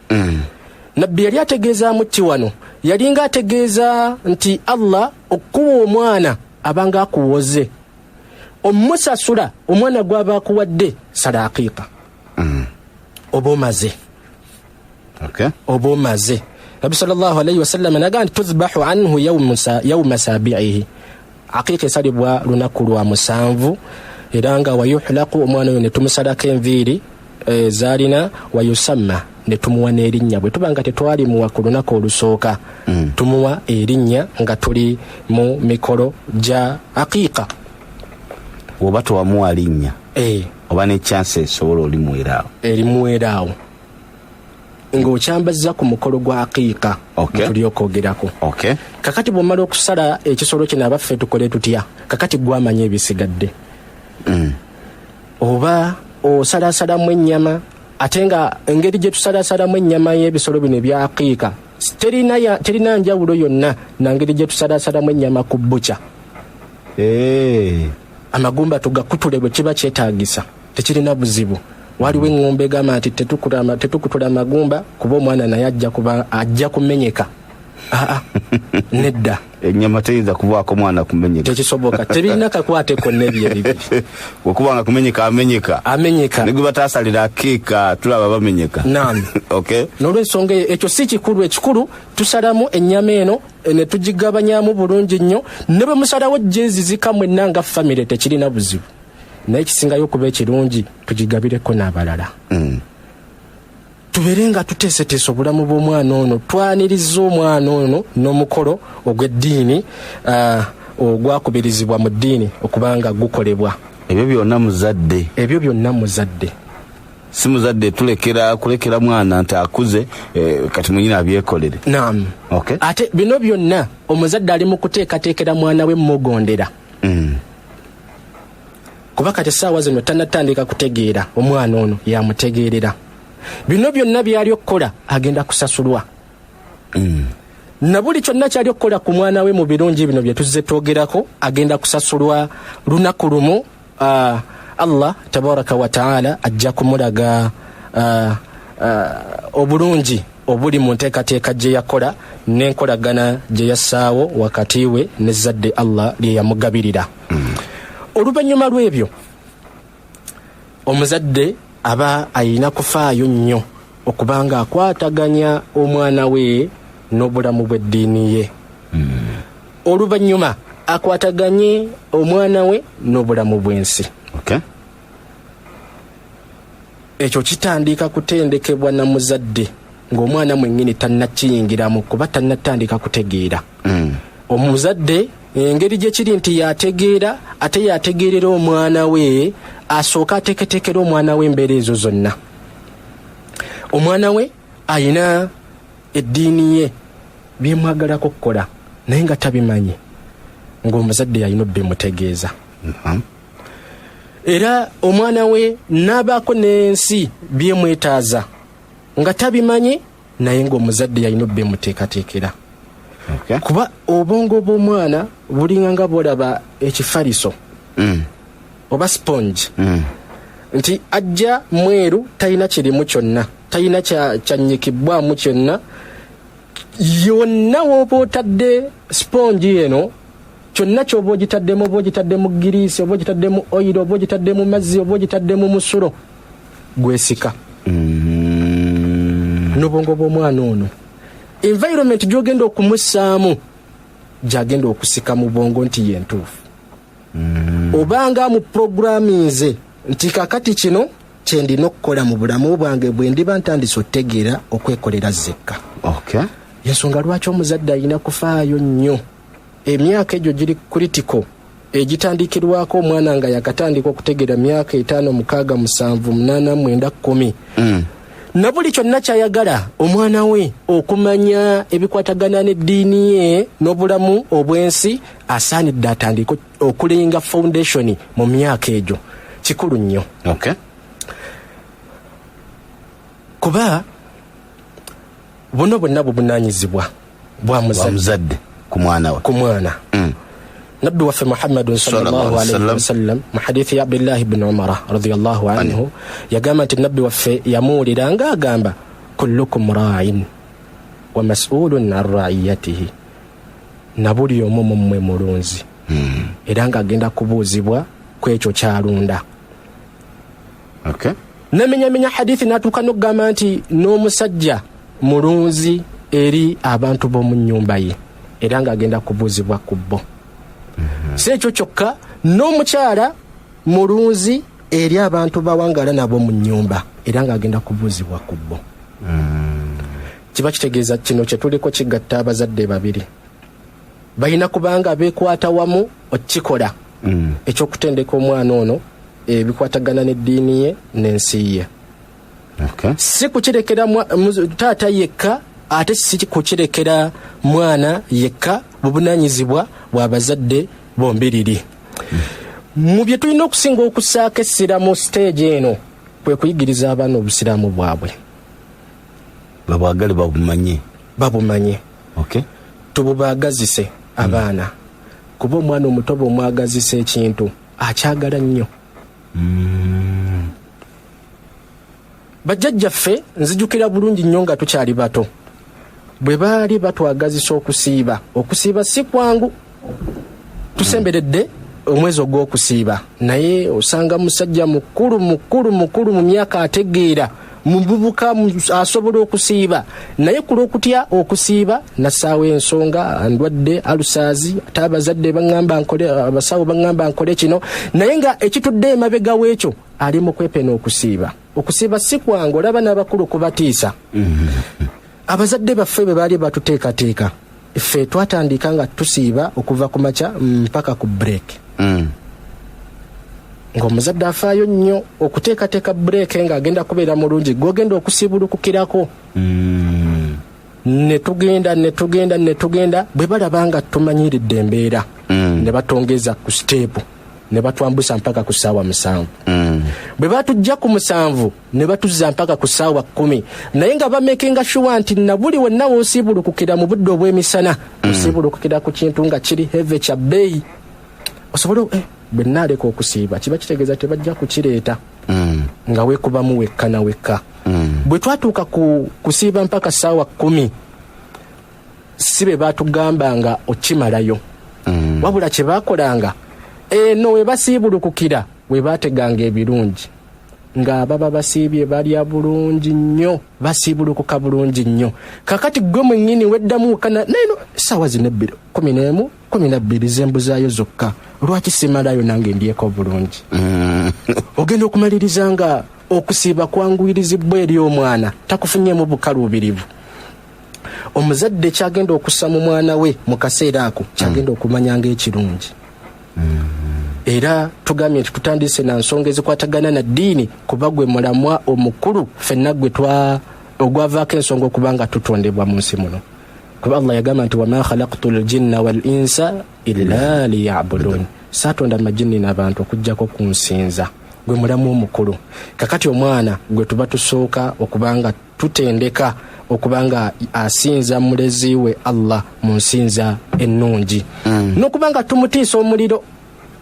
Nabbi yali ategeezaamu ki wano? Yalinga ategeeza nti Allah okuwa omwana abanga akuwoze, omusasula omwana gw'aba akuwadde, sala aqiiqa. Oba omaze. Oba omaze. Nabbi sallallahu alayhi wasallam nagamba nti tuzbahu anhu yawma sabi'ihi. Aqiiqa esalibwa lunaku lwa 7 era nga wayuhlaqu omwana oyo ne tumusalako enviiri zaalina wayusamma ne tumuwa n'erinnya. Bwe tubanga tetwali muwa ku lunaku olusooka, tumuwa erinnya nga tuli mu mikolo gya aqiiqa. Oba towamuwa linnya oba ne chance esobola olimuweeraawo ng'okyambazza ku mukolo gwa aqiiqa tulyokoogerako. Kakati bw'omala okusala ekisolo kino abaffe tukole tutya? Kakati gwamanya ebisigadde. Oba osalasalamu ennyama, ate nga engeri gye tusalasalamu ennyama y'ebisolo bino ebya aqiiqa terina njawulo yonna nangeri gye tusalasalamu ennyama ku bbuca. Amagumba tugakutule bwe kiba kyetaagisa, tekirina buzibu. Waliwo eng'ombe egamba nti tetukutula amagumba kuba omwana naye ajja kumenyeka. Nedda. Ennyama teyinza kuvaako mwana kumenyeka. Tekisoboka. Tebirina kakwate konna ebyo ebibiri. Okubanga kumenyeka amenyeka. Ne gwe bataasalira aqiiqa tulaba bamenyeka. Naam. N'olwensonga ekyo si kikulu. Ekikulu tusalamu ennyama eno ne tugigabanyaamu bulungi nnyo. Ne bwe musalawo jjeezi zika mwenna nga famire tekirina buzibu. Naye ekisingayo okuba ekirungi tugigabireko n'abalala. Tubeere nga tuteeseteese obulamu bw'omwana ono, twaniriza omwana ono n'omukolo ogw'eddiini ogwakubirizibwa mu ddiini okubanga gukolebwa. Ebyo byonna muzadde. Si muzadde kulekera mwana nti akuze kati mwenyini abyekolere. Naam. Ate bino byonna omuzadde ali mu kuteekateekera mwana we mmugondera. Kuba kati essaawa zino tannatandika kutegeera omwana ono yamutegeerera. Bino byonna byali okukola agenda kusasulwa. na buli kyonna kyali okukola ku mwana we mu birungi bino bye tuzze twogerako agenda kusasulwa lunaku lumu. Allah tabaraka wa taala ajja kumulaga obulungi obuli mu nteekateeka gye yakola n'enkolagana gye yassaawo wakati we n'ezzadde Allah lye yamugabirira. Oluvannyuma lw'ebyo omuzadde aba ayina kufaayo nnyo okubanga akwataganya omwana we n'obulamu bw'eddiini ye. Oluvannyuma akwataganye omwana we n'obulamu bw'ensi. Ekyo kitandika kutendekebwa na muzadde ng'omwana mwennyini tannakiyingiramu kuba tannatandika kutegeera. Omuzadde engeri gye kiri nti yategeera ate yategeerera omwana we asooka ateeketeekera omwana we embeera ezo zonna. Omwana we ayina eddiini ye byemwagalako okukola naye nga tabimanyi ng'omuzadde yalina obbimutegeeza. Era omwana we n'abaako n'ensi byemwetaaza nga tabimanyi naye ng'omuzadde yalina obbimuteekateekera. Kuba obwongo bw'omwana bulinga nga bw'olaba ekifaliso oba sponge nti ajja mweru talina kirimu kyonna, talina kyanyikibbwamu kyonna. Yonna w'oba otadde sponge eno kyonna ky'oba ogitaddemu, oba ogitaddemu giriisi, oba ogitaddemu oyiro, oba ogitaddemu mazzi, oba ogitaddemu musulo, gwesika. N'obwongo bw'omwana ono environment gy'ogenda okumussaamu gy'agenda okusika mu bwongo nti yentuufu. Obanga mu programminze nti kakati kino kye ndina okukola mu bulamu bwange bwe ndiba ntandise otegeera okwekolera zekka. Yensonga lwaki omuzadde alina kufaayo nnyo. Emyaka egyo giri critical egitandikirwako omwana nga yakatandika okutegeera myaka 5, 6, 7, 8, 9, 10. Na buli kyonna kyayagala omwana we okumanya ebikwatagana n'eddiini ye n'obulamu obw'ensi asaanidde atandika okulinga foundation mu myaka egyo. Kikulu nnyo. Kuba buno bwonna buvunaanyizibwa bwa muzadde ku mwana. نبي وفي محمد صلى الله عليه وسلم محديث عبد الله بن عمر رضي الله عنه يقامت النبي وفي يمول لانغا غامبا كلكم راع ومسؤول عن رعيته. نبولي يومم مولونزي eranga agenda kubuuzibwa kwekyo kyalunda. Namenyamenya hadithi natuuka n'okugamba nti n'omusajja mulunzi eri abantu b'omu nnyumba ye era nga agenda kubuuzibwa ku bo. Si ekyo kyokka n'omukyala mulunzi eri abantu bawangala nabo mu nnyumba era nga agenda kubuuzibwa ku bo. Kiba kitegeeza kino kye tuliko kigatta abazadde babiri balina kubanga beekwata wamu okikola ekyokutendeka omwana ono ebikwatagana n'eddiini ye n'ensi ye. Si kukirekera taata yekka ate si kukirekera mwana yekka, buvunaanyizibwa bw'abazadde bombiriri. Mu bye tulina okusinga okusaaka essira mu stage eno kwe kuyigiriza abaana obusiraamu bwabwe. Babwagale babumanye. Tububaagazise abaana kuba omwana omuto bw'omwagazisa ekintu akyagala nnyo. Bajjajjaffe nzijukira bulungi nnyo nga tukyali bato bwe baali batwagazisa okusiiba si kwangu. Tusemberedde omwezi ogw'okusiiba naye osanga musajja mukulu mu myaka ategeera mububuka asobola okusiiba naye ku lw'okutya okusiiba nassaawo ensonga ndwadde alusaazi ate abazadde baŋŋamba nkole, abasawo baŋŋamba nkole kino, naye nga ekitudde emabega w'ekyo ali mu kwepena okusiiba. Okusiiba si kwangu, olaba n'abakulu kubatiisa. Abazadde baffe bwe baali batuteekateeka ffe twatandika nga tusiiba okuva ku makya mpaka ku break. Ng'omuzadde afaayo nnyo okuteekateeka break ng'agenda kubeera mulungi gw'ogenda okusiibulukukirako. Ne tugenda bwe balaba nga tumanyiridde embeera ne batongeza ku steepu ne batwambusa mpaka ku ssaawa 7 bwe batujja ku 7 ne batuzza mpaka ku ssaawa 10 naye nga bamekinga sure nti na buli wonna w'osiibulukukira mu budde obw'emisana osiibulukukira ku kintu nga kiri heve kya bbeeyi osobola bwe nnaaleka okusiiba kiba kitegeeza tebajja kukireeta nga weekubamu wekka na wekka bwe twatuuka ku kusiiba mpaka ssaawa 10 si be baatugamba nga okimalayo wabula kye baakolanga eno we basiibulukukira we baateganga ebirungi nga baba basiibye balya bulungi nnyo basiibulukuka bulungi nnyo kakati gwe mwennyini weddamu kana neno ssaawa zino 11 12 zembuzaayo zokka lwaki simalayo nange ndyeko bulungi ogenda okumaliriza nga okusiiba kwanguyirizibwa eri omwana takufunyeemu bukaluubirivu omuzadde kyagenda okussa mu mwana we mu kaseera ako kyagenda okumanyanga ekirungi era tugambye nti tutandise na nsonga ezikwatagana na ddiini kuba gwe mulamwa omukulu ffenna gwe ogwavaako ensonga okubanga tutondebwa mu nsi muno kuba Allah yagamba nti wama khalaqtu ljinna wal insa illa liyabudun saatonda amajinni n'abantu okujjako kunsinza gwe mulamwa omukulu kakati omwana gwe tuba tusooka okubanga tutendeka okubanga asinza mulezi we Allah mu nsinza ennungi n'okubanga tumutiisa omuliro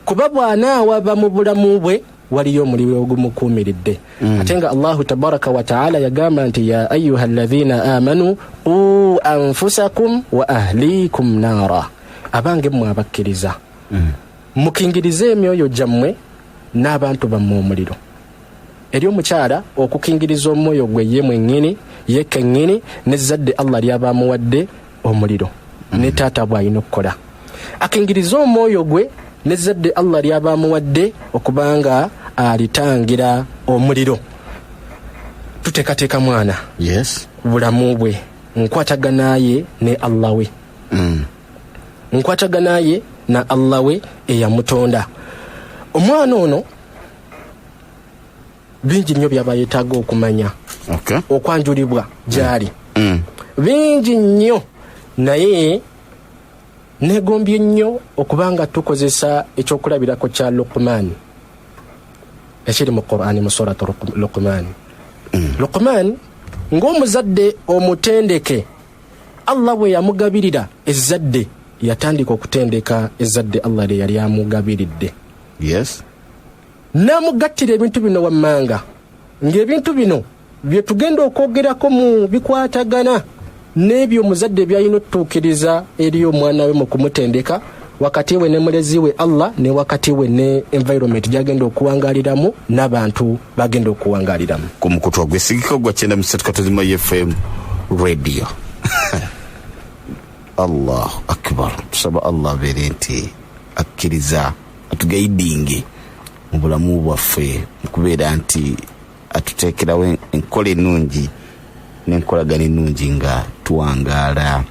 kuba bw'anaawaba mu bulamu bwe waliyo omuliro ogumukuumiridde ate nga Allahu tabaraka wa taala yagamba nti ya ayuha alladhina amanu qu anfusakum wa ahlikum naara abange mmwe abakkiriza mukingirize emyoyo gyammwe n'abantu bammwe omuliro eri omukyala okukingiriza omwoyo gwe ye mwennyini ye kennyini n'ezzadde Allah ly'abaamuwadde omuliro ne taata bw'alina okukola akingiriza omwoyo gwe n'ezzadde Allah ly'abaamuwadde okubanga alitangira omuliro tuteekateeka mwana bulamu bwe nkwataganaye ne Allah we nkwataganaye na Allah we eyamutonda omwana ono bingi nnyo byaba yeetaaga okumanya okwanjulibwa gyali bingi nnyo naye negombye nnyo okubanga tukozesa ekyokulabirako kya Luqman ekiri mu Qur'ani mu suratu Luqman Luqman ng'omuzadde omutendeke Allah bwe yamugabirira ezzadde yatandika okutendeka ezzadde Allah lye yali amugabiridde n'amugattira ebintu bino wammanga ng'ebintu bino bye tugenda okwogerako mu bikwatagana n'ebyo omuzadde byalina otutuukiriza eri omwana we mu kumutendeka wakati we ne mulezi we Allah ne wakati we ne environment gyagenda okuwangaliramu n'abantu bagenda okuwangaliramu ku mukutu ogwesigiko gwa 93 FM radio Allahu akbar tusaba Allah abeere nti akkiriza atugaidinge mu bulamu bwaffe okubeera nti atuteekerawo enkola ennungi n'enkolagana ennungi nga tuwangaala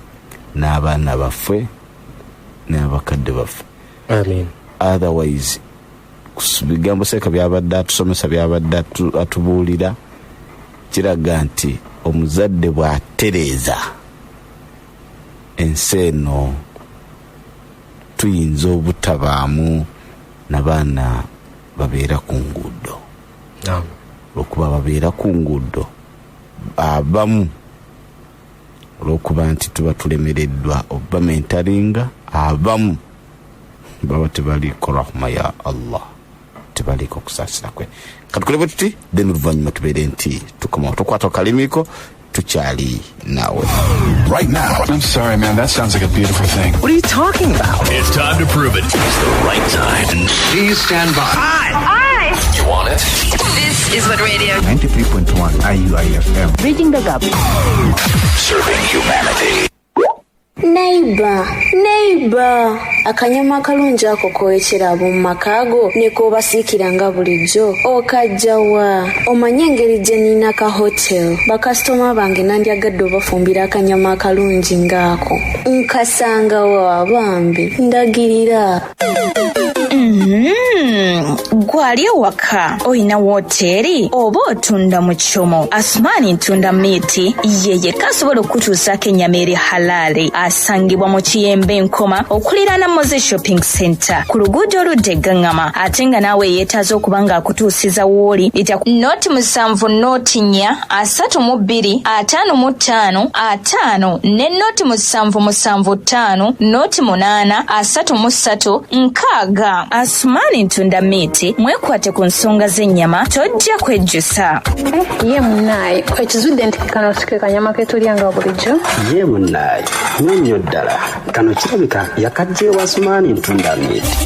n'abaana baffe n'abakadde baffe amen otherwise bigambo seeka byabadde atusomesa byabadde atubuulira kiraga nti omuzadde bw'atereeza ensi eno tuyinza obutabaamu n'abaana babeera ku nguudo olwokuba babeera ku nguudo abamu olwokuba nti tuba tulemereddwa oba mentalinga abamu baba tebaliko rahma ya Allah tebaliko okusaasira kwe katukolebwe tuti then oluvannyuma tubeere nti tukomawo tukwata okalimiko tukyali nawe right now. I'm sorry, man, that sounds like a beautiful thing. What are you talking about? It's time to prove it. It's the right time. Please stand by. Hi! You want it? This is what radio. 93.1 IUIFM. Bridging the gap. Serving humanity. Neighbor, akanyama akalungi ako koyekera ab'omu makaago ne koobasiikira nga bulijjo okajjawa omanye engeri gye nina ka hotel bakasitoma bange nandyagadde obafumbira akanyama akalungi ng'ako nkasanga wa bambi ndagirira gwali ewaka oyina wooteri oba otunda mu kyomo. Asumani ntunda miiti yeyekka asobola okutuusaako ennyama eri halaali. Asangibwa mu Kiyembe Nkoma okuliraana Moze Shopping Center ku luguudo oludda eGaŋŋama. Ate nga naawe yeetaaza okuba ng'akutuusiza wooli ejja nooti 7 nooti 4 32 55 5 ne nooti 775 nooti 8 33 6. Asumani ntunda miiti mwekwate ku nsonga z'ennyama tojja kwejjusa. Ye munnaye ekizudde nti kano sike kanyama ketulyanga bulijjo. Ye munnaye nnyo ddala kano kirabika yakajja ewa Asumani ntunda miiti.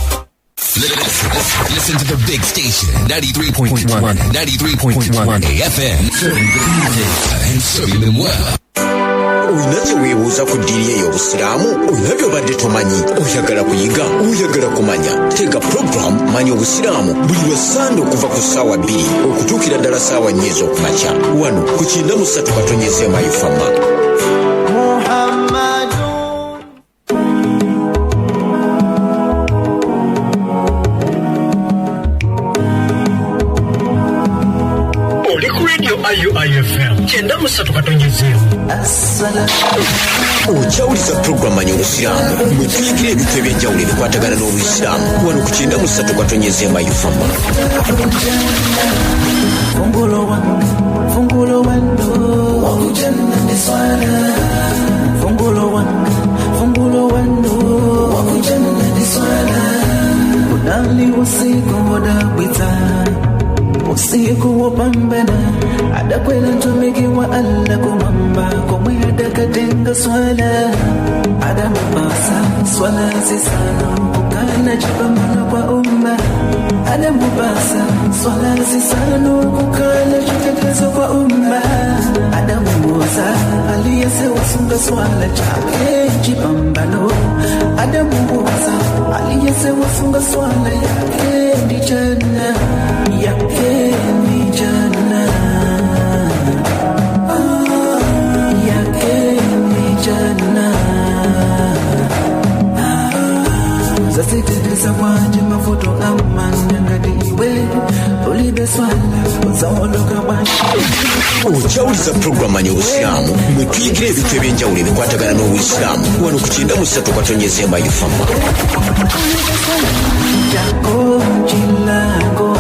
Listen to the big station, 93.1, 93.1 FM. Serving the music and serving them well. Oyina kye weebuuza ku ddiini ey'obusiraamu? Oyina by'obadde tomanyi? Oyagala kuyiga? Oyagala kumanya? Tega program Manya Obusiraamu buli Lwesande okuva ku ssaawa 2 okutuukira ddala ssaawa 4 ez'okumakya wano ku 93 Mayufama. IUIU FM 93.0. Okyawuliza program Manya Obusiraamu mwe tuyigira ebintu eby'enjawulo ebikwatagana n'Obusiraamu wano ku 93 Mayufama. Fungulo wando wakujanna niswala. Fungulo wando wakujanna niswala. Udali usiku wadabwita usiku wapambana adakwela ntumikiwa alla kumamba komwe adakatenga swala adamubasa swala zisano kukana chipambano kwa umma adamubasa swala zisano kukana chitetezo kwa umma adamumoza aliyese wasunga swala chake chipambano adamumoza aliyese wasunga swala yake ndijana yake ni jana yake ni jana zaseteteza kwanje mafoto amanya ngati iwe ulibe swala uzawoloka bwanji. Okyawuliza program Manya Obusiraamu mwe tuyigira ebintu eby'enjawulo ebikwatagana n'Obusiraamu wano ku 93 Mayufama. Jako chilango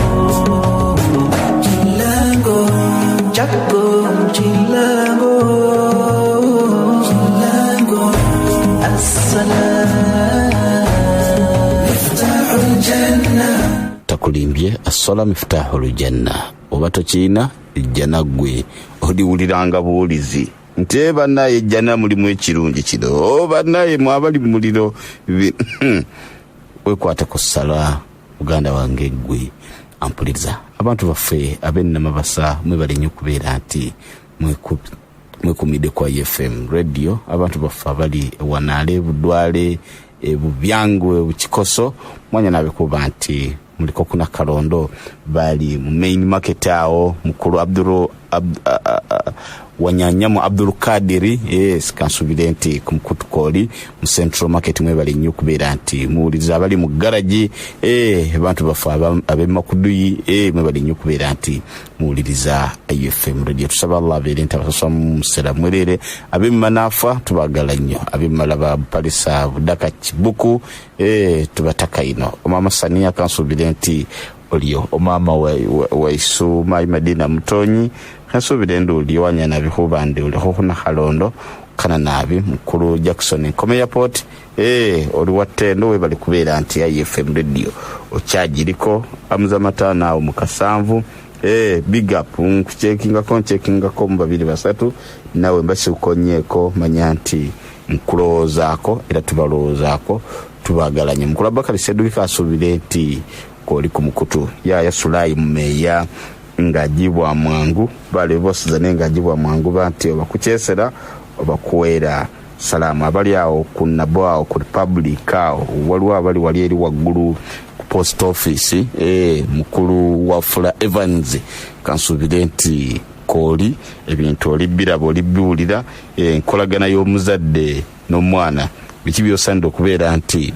takulimbye assola miftahul janna oba tokiina ejjana gwe oliwuliranga buwulizi nti bannaye ejjana mulimu ekirungi kino bannaye mwabali muliro wekwate ku ssala muganda wange gwe ampuliriza abantu baffe ab'ennama basa mwebale nnyo okubeera nti mwekumidde kwa FM radio. Abantu baffe abali ewanaale budwale ebubyangu ebukikoso mwanya nabekuba nti muliko kuna Kalondo bali mu main market awo mukulu Wanyanyamu Abdul Kadiri kansubire nti ku Mukutukoli mu Central Market mwe bali nnyo kubeera nti muwuliza abali mu garage abantu bafa ab'emakuduyi mwe bali nnyo kubeera nti muwuliriza IFM radio. Tusaba Allah abeere nti abasaswa mu musera mwerere ab'emanafa tubagala nnyo ab'emalaba Palisa Budaka Kibuku tubataka ino omama Sania kansubire nti olio omama wa Isu Mai Madina Mutonyi kansubire ndo liwanya na bihubande uliho kuna Kalondo kana nabi mukuru Jackson Nkome Airport oli watendo we bali kubeera nti IFM radio okyagiriko amuza matana awo mukasanvu big up nkucheckinga ko mbabiri basatu nawe mbasi ukonyeko manya nti nkulozaako era tubalozaako tubagalanye mukulu Bakari Seduki kasubire nti koli ku mukutu ya Sulai Meya ngajibwa mwangu bale bose zane ngajibwa mwangu banti obakuchesera obakuwera salama abali awo kunabo awo ku Republic awo wali eri waggulu ku post office mukulu wa Fula Evans kansubire nti koli ebintu olibirabo libiwulira enkolagana y'omuzadde n'omwana biki byosande okubeera nti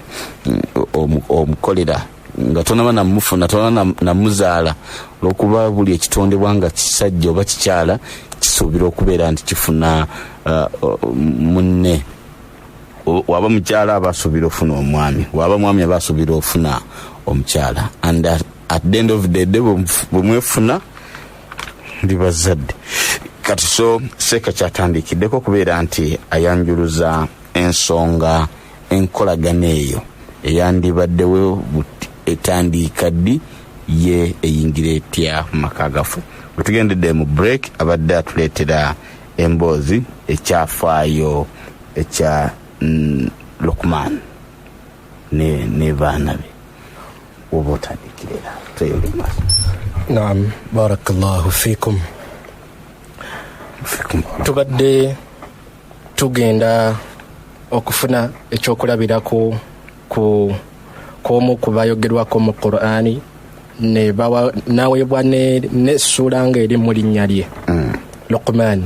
omukolera nga tonaba namufuna tonaba namuzaala olwokuba buli ekitondebwa nga kisajja oba kikyala kisuubira okubeera nti kifuna munne. Waba mukyala aba asuubira ofuna omwami, waba mwami aba asuubira ofuna omukyala, and at the end of the day bwemwefuna ndi bazadde. Kati so Seeka kyatandikiddeko kubeera nti ayanjuluza ensonga enkolagana eyo eyandibaddewo etandika ddi ye eyingira etya mu maka gaffe. Bwe tugendedde mu break abadde atuleetera emboozi ekyafaayo ekya Lukman ne baana be. Oba otandikirira tweyolima. Naam, barakallahu fikum. Tubadde tugenda okufuna ekyokulabirako k'omu ku bayogerwako mu Qur'ani naweebwa ne ssuula nga eri mu linnya lye. Luqman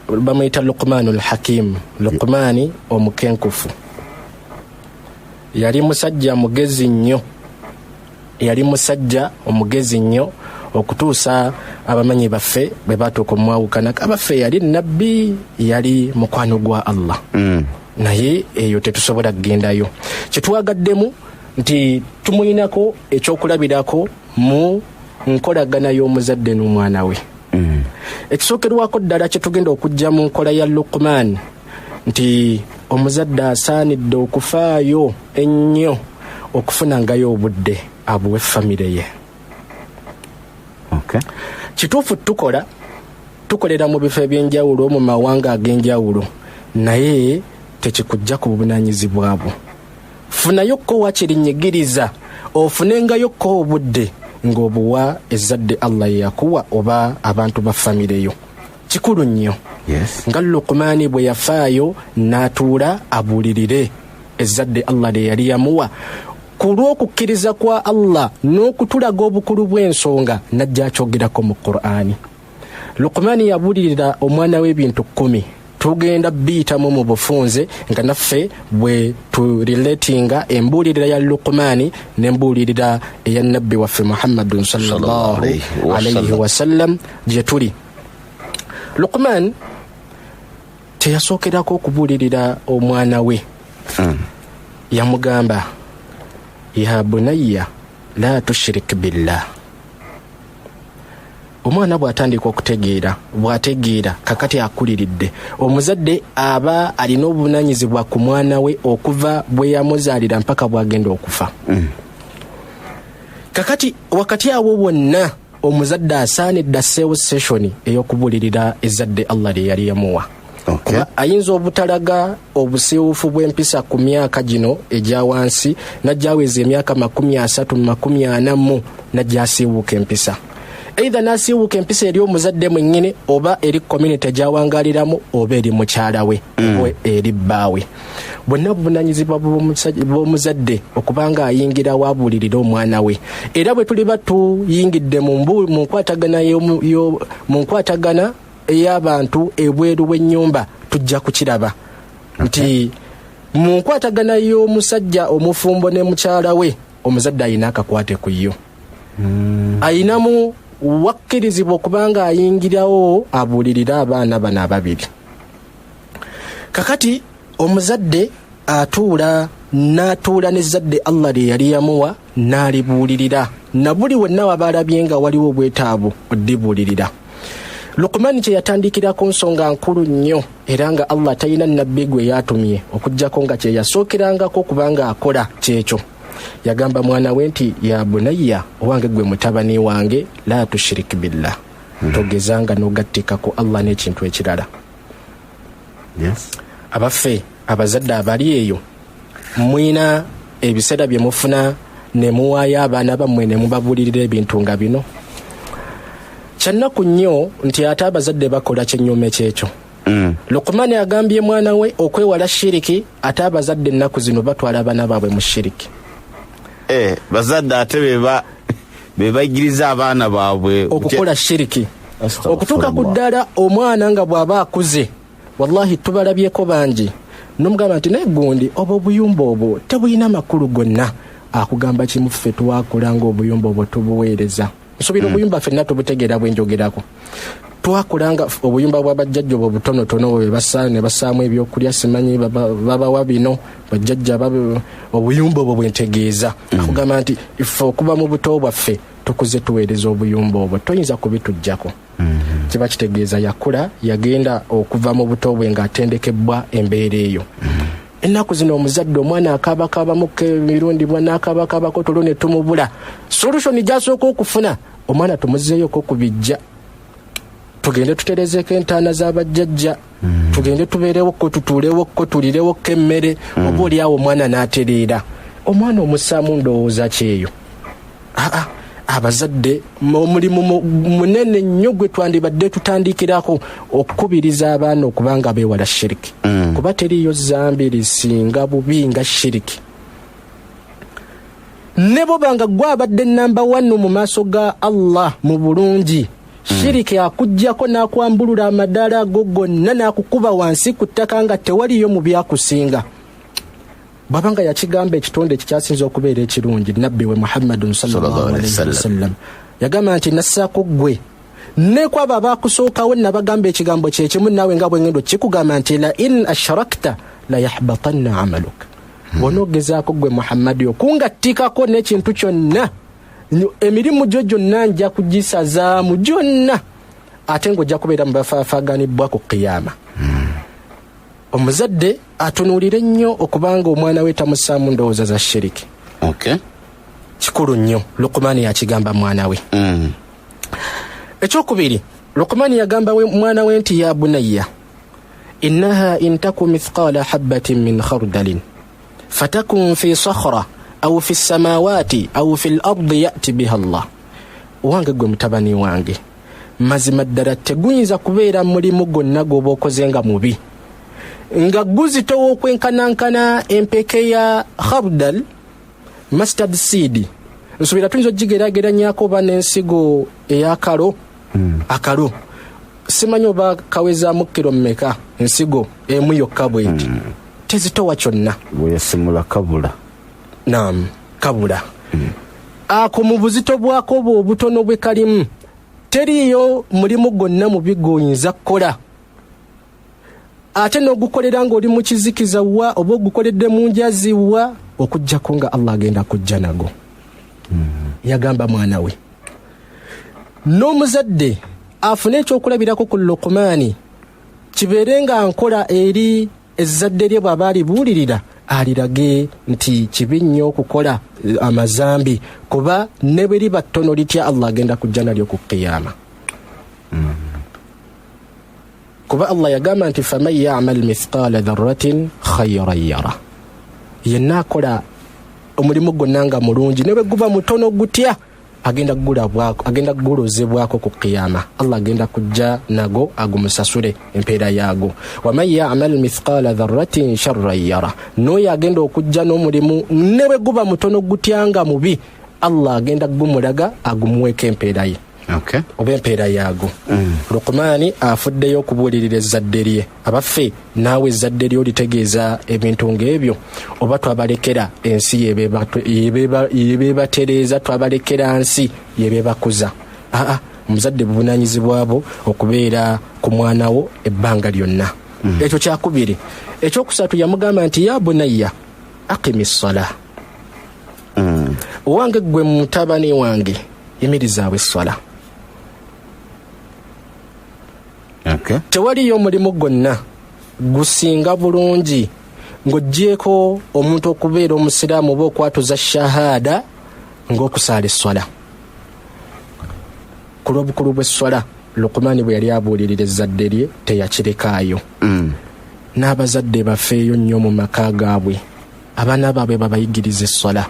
bamuyita Luqmanul Hakim. Luqmani omukenkufu yali musajja mugezi nnyo, yali musajja omugezi nnyo okutuusa abamanyi baffe bwe batuuka omwawukana. Abaffe yali nabbi, yali mukwano gwa Allah. Naye eyo tetusobola kugendayo. Kyetwagaddemu nti tumuyinako ekyokulabirako mu nkolagana y'omuzadde n'omwana we. Ekisookerwako ddala kyetugenda okujja mu nkola ya Luqman nti omuzadde asaanidde okufaayo ennyo okufunangayo obudde abuwe famire ye. Kituufu tukolera mu bifo eby'enjawulo mu mawanga ag'enjawulo, naye tekikujja ku buvunaanyizibwa bwo. Funayokko wakirinyigiriza, ofunengayokko obudde ng'obuwa ezzadde Allah yakuwa oba abantu ba famire yo. Kikulu nnyo. Nga Luqmani bwe yafaayo n'atuula abuulirire ezzadde Allah lye yali yamuwa. Ku lw'okukkiriza kwa Allah n'okutulaga obukulu bw'ensonga najja akyogerako mu Qur'ani. Luqmani yabuulirira omwana we ebintu 10. Tugenda biyitamu mu bufunze nga naffe bwe turelatinga embuulirira ya Luqmani n'embuulirira eya nabbi waffe Muhammadun sallallahu alayhi wasallam gye tuli. Luqman teyasookerako okubuulirira omwana we. Yamugamba, ya bunayya la tushrik billah. Omwana bw'atandika okutegeera, bw'ategeera kakati akuliridde, omuzadde aba alina obuvunaanyizibwa ku mwana we okuva bwe yamuzaalira mpaka bw'agenda okufa. Kakati wakati awo wonna omuzadde asaanidde asseewo session ey'okubuulirira ezzadde Allah lye yali yamuwa. Ayinza obutalaga obusiiwuufu bw'empisa ku myaka gino egya wansi, najja aweza emyaka 30, 40 najja asiiwuuka empisa. Either nasiiwuuka empisa eri omuzadde mwennyini oba eri community gy'awangaaliramu oba eri mukyala we oba eri bbaawe. Bonna buvunaanyizibwa bw'omuzadde okubanga ayingira waabuulirira omwana we. Era bwe tuli batuyingidde mu nkwatagana ey'abantu ebweru w'ennyumba tujja kukiraba nti mu nkwatagana y'omusajja omufumbo ne mukyala we omuzadde ayina akakwate ku yo. Ayinamu wakkirizibwa okubanga ayingirawo abuulirira abaana bano ababiri. Kakati omuzadde n'atuula n'ezzadde Allah lye yali yamuwa n'alibuulirira, na buli wenna wabalabye nga waliwo obwetaavu oddibuulirira. Luqman kye yatandikirako nsonga nkulu nnyo, era nga Allah talina nabbi gwe yatumye okujjako nga kye yasookerangako kubanga akola kyekyo. Yagamba mwana we nti, ya bunayya, owange gwe mutabani wange, la tushrik billah. Togezanga n'ogattikako Allah n'ekintu ekirala. Abaffe abazadde abali eyo, mwina ebiseera bye mufuna ne muwaayo abaana bammwe ne mubabuulirira ebintu nga bino. Kyannaku nnyo nti ate abazadde bakola kyennyuma ekyekyo. Luqman agambye mwana we okwewala shiriki, ate abazadde ennaku zino batwala abaana baabwe mu shiriki. Bazadde ate bebayigiriza abaana baabwe okukola shiriki, okutuuka ku ddala omwana nga bw'aba akuze. Wallahi tubalabyeko bangi n'omugamba nti naye gundi oba obuyumba obwo tebulina makulu gonna, akugamba kimu ffe twakula ng'obuyumba obwo tubuweereza nsuubira obuyumba ffenna tubutegeera bwenjogerako twakulanga obuyumba bw'abajjajja obwo butonotono bwe ne basaamu ebyokulya simanyi babawa bino bajjajja obuyumba obwo bwentegeeza akugamba nti ffe okuva mu buto bwaffe tukuze tuweereza obuyumba obwo toyinza kubitujjako kiba kitegeeza yakula yagenda okuva mu buto bwe ng'atendekebbwa embeera eyo ennaku zino omuzadde omwana akaabakaabamuko emirundi bwana akaabakaabako tulo ne tumubula solution gy'asooka okufuna omwana tumuzeeyoko kubijja tugende tuterezeeko entaana z'abajjajja tugende tubeerewokko tutuulewokko tulirewokko emmere oba oli awo omwana n'atereera omwana omusaamu ndowooza kyeyo abazadde omulimu munene nnyo gwe twandibadde tutandikirako okukubiriza abaana okuba nga beewala shiriki kuba teriyo zambi lisinga bubi nga shiriki ne boba nga gwe abadde namba 1 mu maaso ga Allah mu bulungi shiriki akujjako n'akwambulula amadaala ago gonna n'akukuba wansi ku ttaka nga tewaliyo mu byakusinga babanga yakigamba ekitonde ekikyasinza okubeera ekirungi nabbi we Muhammadun sallallahu alaihi wasallam yagamba nti nassaako ggwe ne kwaba abakusookawo nabagamba ekigambo kyekimu naawe nga bwengendo kikugamba nti la in ashrakta la yahbatanna amaluka bw'onoogezaako ggwe Muhammadi okungattikako n'ekintu kyonna emirimu gyo gyonna nja kugisazaamu gyonna ate ng'ojja kubeera mu bafaafaganibwa ku qiyama omuzadde atunuulire nnyo okubanga omwana we tamusaamu ndowooza za shiriki kikulu nnyo Luqmani yakigamba mwana we ekyokubiri Luqmani yagamba mwana we nti ya bunayya innaha intaku mithqala habbatin min khardalin fatakun fi sakhra aw fi samawati aw fi al-ardi ya'ti biha Allah wange gwe mutabani wange mazima ddala teguyinza kubeera mulimu gonna gw'oba okoze nga mubi nga guzitowo okwenkanankana empeke ya khardal mustard seed nsuubira tuyinza ogigeraageranyako oba n'ensigo ey'akalo akalo simanyi oba kawezaamu kiro mmeka ensigo emu yokka bweti tezitowa kyonna bweyasimula kabula naam kabula ako mu buzito bwako bwo obutono bwe kalimu teriyo mulimu gwonna mubi gw'oyinza kukola ate n'ogukolera ng'oli mu kizikiza wa oba ogukoledde mu njazi wa okujjako nga Allah agenda kujja nago yagamba mwana we n'omuzadde afune ekyokulabirako ku Luqmani kibeere nga nkola eri ezzadde lye bw'aba alibuulirira alirage nti kibi nnyo okukola amazambi kuba ne bwe liba ttono litya Allah agenda kujja nalyo ku qiyama kuba Allah yagamba nti faman ya'mal mithqala dharratin khayran yara yenna akola omulimu gwonna nga mulungi ne bwe guba mutono gutya agenda kugulozebwako ku qiyama Allah agenda kujja nago agumusasule empeera yago waman ya'mal mithqala dharratin sharran yara n'oyo agenda okujja n'omulimu ne bwe guba mutono gutya nga mubi Allah agenda gumulaga agumuweka empeera ye oba empeera yago Luqmani afuddeyo okubuulirira ezzadde lye abaffe naawe ezzadde lyo litegeeza ebintu ng'ebyo oba twabalekera ensi yebeebatereeza twabalekera nsi yebeebakuza omuzadde buvunaanyizibwabo okubeera ku mwana wo ebbanga lyonna ekyo kyakubiri ekyokusatu yamugamba nti ya bunayya aqimi ssala owange gwe mutabani wange yimirizaawo essala tewaliyo omulimu gwonna gusinga bulungi ng'oggyeko omuntu okubeera omusiraamu oba okwatuza shahada ng'okusaala esswala ku lw'obukulu bw'esswala Luqmani bwe yali abuulirira ezzadde lye teyakirekaayo n'abazadde bafeeyo nnyo mu maka gaabwe abaana baabwe babayigiriza esswala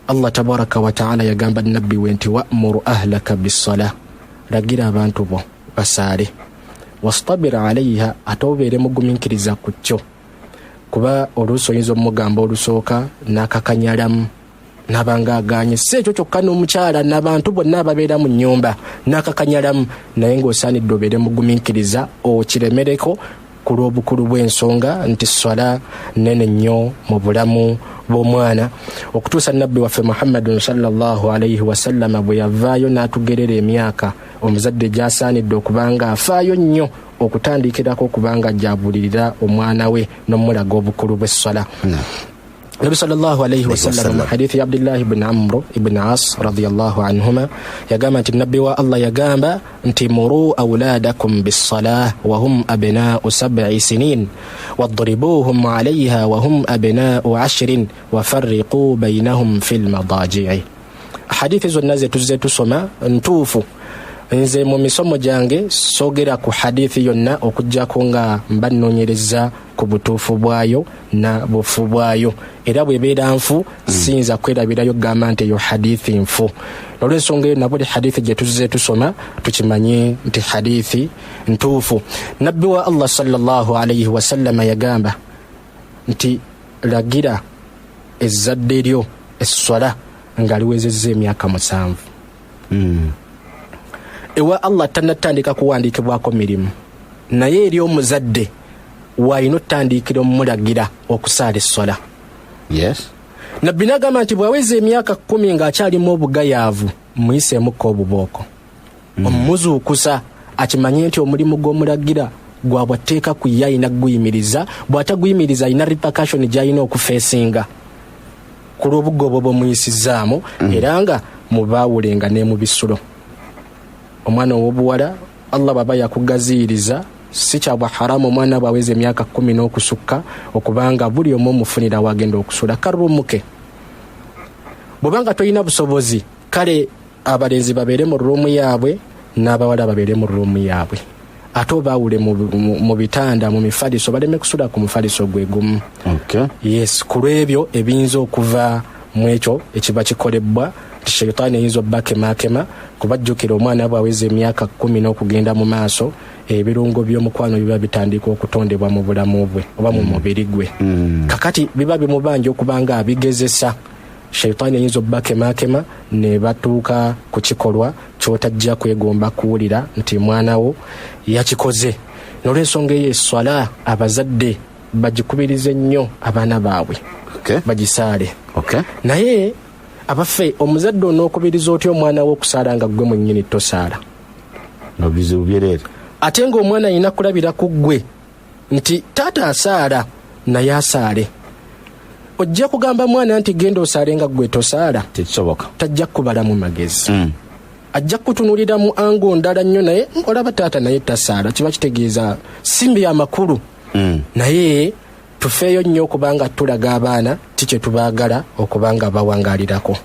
Allah tabaraka wa ta'ala yagamba nabbi we nti wa'muru ahlaka bis-salah lagira abantu bo basaale wastabir alayha atobeere mugumiikiriza ku kyo kuba oluusi oyinza omugamba olusooka n'akakanyalamu n'abanga aganye si ekyo kyokka n'omukyala n'abantu bonna ababeera mu nnyumba n'akakanyalamu naye ng'osaanidde obeere mugumiikiriza okiremereko ku lw'obukulu bw'ensonga nti swala nnene nnyo mu bulamu bw'omwana okutuusa nabbi waffe Muhammadun sallallahu alaihi wasallama bwe yavaayo n'atugerera emyaka omuzadde gy'asaanidde okubanga afaayo nnyo okutandikirako okubanga ajabulirira omwana we n'omulaga obukulu bw'esswala. Nabi sallallahu alayhi wa sallam mu hadithi ya Abdullah ibn Amr ibn As radiyallahu anhuma yagamba nti nabbi wa Allah yagamba nti muru awladakum bis-salah wa hum abna'u 7 sinin wadribuhum 'alayha wa hum abna'u 10 wa farriqu bainahum fil madaji'i. Hadithi zonna tuzze tusoma ntuufu. Nze mu misomo gyange sogera ku hadithi yonna okujjako nga mbanoonyereza ku butuufu bwayo na bufu bwayo, era bwebeera nfu siyinza kwerabirayo gamba nti eyo hadithi nfu. Olw'ensonga eyo nabuli hadithi gye tuzze tusoma tukimanye nti hadithi ntuufu. Nabbi wa Allah sallallahu alayhi wasallama yagamba nti lagira ezzadde lyo esswala nga liwezezza emyaka 7. Ewa Allah tanatandika kuwandiikibwako mirimu, naye eri omuzadde wayina otandikira omulagira okusaala esswala. Yes. Nabbi n'agamba nti bwaweza emyaka 10 ng'akyalimu obugayaavu muyiseemuko obubooko. Omumuzuukusa akimanye nti omulimu gw'omulagira gwabwatteeka ku ye ayina guyimiriza, bw'ataguyimiriza ayina repercussion gy'ayina okufeesinga ku lw'obugobo bw'omuyisizaamu era nga mubaawulenga ne mu bisulo. Omwana ow'obuwala Allah baba yakugaziiriza si kyabwa haramu omwana bwaweza emyaka 10 n'okusukka okubanga buli omu omufunira wagenda okusula karumuke. Bw'obanga toyina busobozi kale abalenzi babeere mu ruumu yaabwe n'abawala babeere mu ruumu yaabwe, ate obaawule mu bitanda mu mifaliso baleme kusula ku mufaliso gwe gumu. Yes, ku lw'ebyo ebiyinza okuva mu ekyo ekiba kikolebwa Shaitani ayinza obbakemakema kubajjukira omwana bwaweza emyaka 10 n'okugenda mu maaso ebirungo by'omukwano biba bitandika okutondebwa mu bulamu bwe oba mu mubiri gwe. Kakati biba bimubanja okubanga abigezesa. Shaitani ayinza obbakemakema ne batuuka ku kikolwa ky'otajja kwegomba kuwulira nti mwana wo yakikoze. N'olw'ensonga eyo esswala abazadde bagikubirize nnyo abaana baabwe bagisaale. Naye abaffe omuzadde onookubiriza otya omwana wo okusaala nga gwe mwennyini tosaala? Nobizibu byerere. Ate ng'omwana ayina kulabira ku gwe nti taata asaala naye asaale. Ojja kugamba mwana nti genda osaale nga gwe tosaala? Tekisoboka. Tajja kubala mu magezi. Ajja kutunulira mu ango ndala nnyo naye olaba taata naye tasaala. Kiba kitegeeza simbi amakulu. Naye tufeeyo nnyo okubanga tulaga abaana kikye tubaagala okubanga bawangaalirako.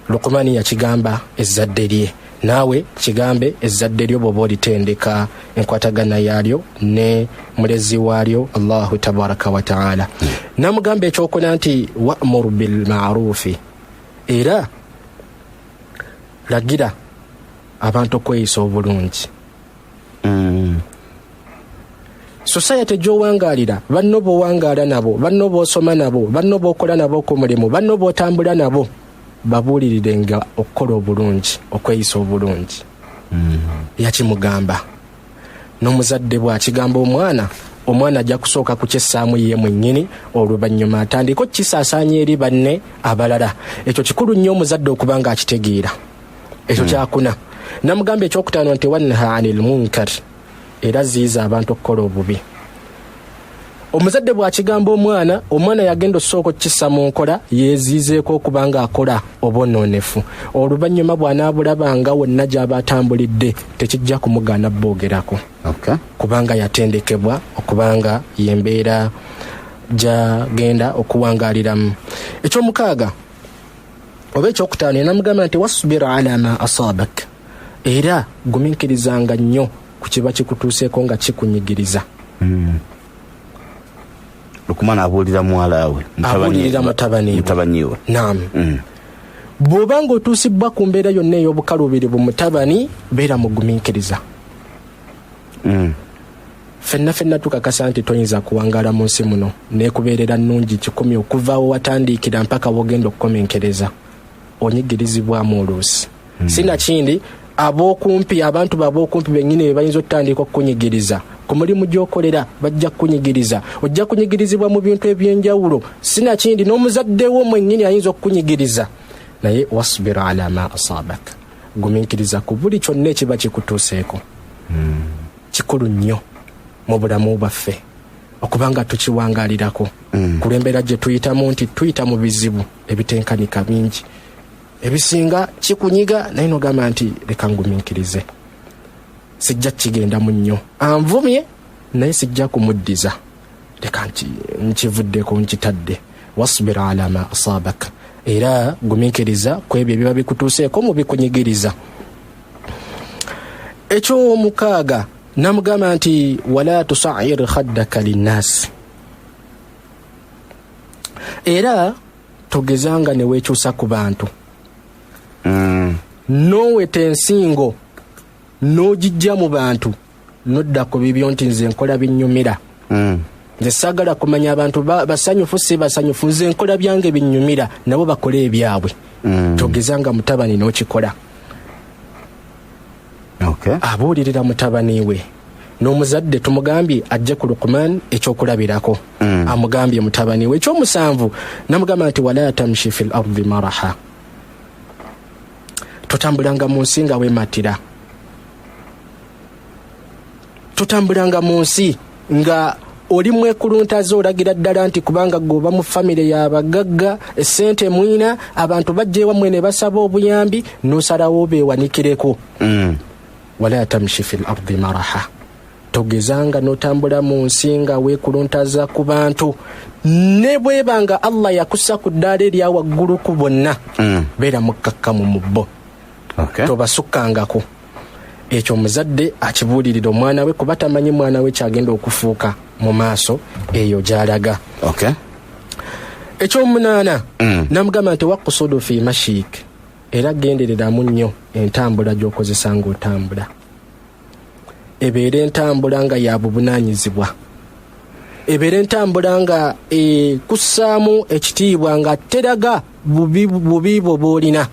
Luqmani yakigamba ezzadde lye, naawe kigambe ezzadde lyo bw'oba olitendeka enkwatagana yaalyo ne mulezi waalyo Allahu tabaraka wa ta'ala. Namugamba ekyokuna nti wa'mur bil ma'rufi, era lagira abantu okweyisa obulungi. Society gy'owangaalira banno b'owangaala nabo, banno b'osoma nabo, banno b'okola nabo ku mulimu, banno b'otambula nabo babuulirirenga okukola obulungi, okweyisa obulungi. Yakimugamba. N'omuzadde bw'akigamba omwana ajja kusooka kukyessaamu ye mwennyini, oluvannyuma atandika okukisaasaanya eri banne abalala. Ekyo kikulu nnyo omuzadde okubanga akitegeera. Ekyo kyakuna. Namugamba ekyokutaano nti wanha anil munkar, era ziiza abantu okukola obubi. Omuzadde bw'akigamba omwana yagenda osooka okukissa mu nkola yeeziizeeko okubanga akola obonoonefu. Oluvannyuma bw'anaabulabanga wonna gy'aba atambulidde tekijja kumugaana boogerako. Kubanga yatendekebwa okubanga yembeera gy'agenda okuwangaaliramu. Ekyomukaaga oba ekyokutaano namugamba nti wasbir ala ma asaabak, era gumiikirizanga nnyo ku kiba kikutuuseeko nga kikunyigiriza. Lukumana abuulira muwala we, mutabani we. Naam. Bw'obanga otuusibwa ku mbeera yonna ey'obukaluubirivu mutabani, beera mugumiikiriza. Ffenna tukakasa nti toyinza kuwangaala mu nsi muno neekubeerera nnungi 10 okuvaawo watandikira mpaka wogenda okukomenkereza. Onyigirizibwamu oluusi. Sinakindi ab'okumpi, abantu bab'okumpi bennyini be bayinza okutandika okukunyigiriza ku mulimu gy'okolera bajja kunyigiriza, ojja kunyigirizibwa mu bintu ebyenjawulo, sina kindi n'omuzadde wo mwennyini ayinza okukunyigiriza, naye wasbir ala ma asabaka, gumiikiriza ku buli kyonna ekiba kikutuuseeko. Kikulu nnyo mu bulamu bwaffe okubanga tukiwangaalirako ku lw'embeera gye tuyitamu, nti tuyita mu bizibu ebitenkanika bingi, ebisinga kikunyiga naye n'ogamba nti leka ngumiikirize, sijja kigenda mu nnyo, anvumye naye sijja kumuddiza, leka nkivuddeko nkitadde. Wasbir ala ma asabaka, era gumiikiriza ku ebyo ebiba bikutuuseeko mu bikunyigiriza. Ekyomukaaga namugamba nti wala tusair khaddaka linnaasi, era togezanga ne weekyusa ku bantu, noweta ensingo n'ogijja mu bantu, nodda ku bibyo nti nze nkola binnyumira, nze saagala kumanya abantu basanyufu si basanyufu, nze nkola byange binnyumira, nabo bakole ebyabwe. Togezanga mutabani n'okikola. Abuulirira mutabani we, n'omuzadde tumugambye ajje ku Luqman ekyokulabirako, amugambye mutabani we. Ekyomusanvu namugamba nti wala tamshi fil ardi maraha, totambulanga mu nsi nga weematira, totambulanga mu nsi nga oli mwekuluntaza, olagira ddala nti kubanga goba mu famire y'abagagga, essente mwina, abantu bajja ewammwe ne basaba obuyambi, n'osalawo beewanikireko. Wala tamshi fil ardi maraha, togezanga n'otambula mu nsi nga weekuluntaza ku bantu, ne bwebanga Allah yakussa ku ddaala erya waggulu ku bonna, beera mukkakkamu mu bo, tobasukkangako. Ekyo omuzadde akibuulirira omwana we, kuba tamanyi mwana we kyagenda okufuuka mu maaso eyo gy'alaga. Ekyomunaana namugamba nti wakusudu fi mashik, era gendereramu nnyo entambula gy'okozesa ng'otambula, ebeera entambula nga ya bubunaanyizibwa, ebeera entambula nga kussaamu ekitiibwa, nga teraga bubi bwo bw'olina.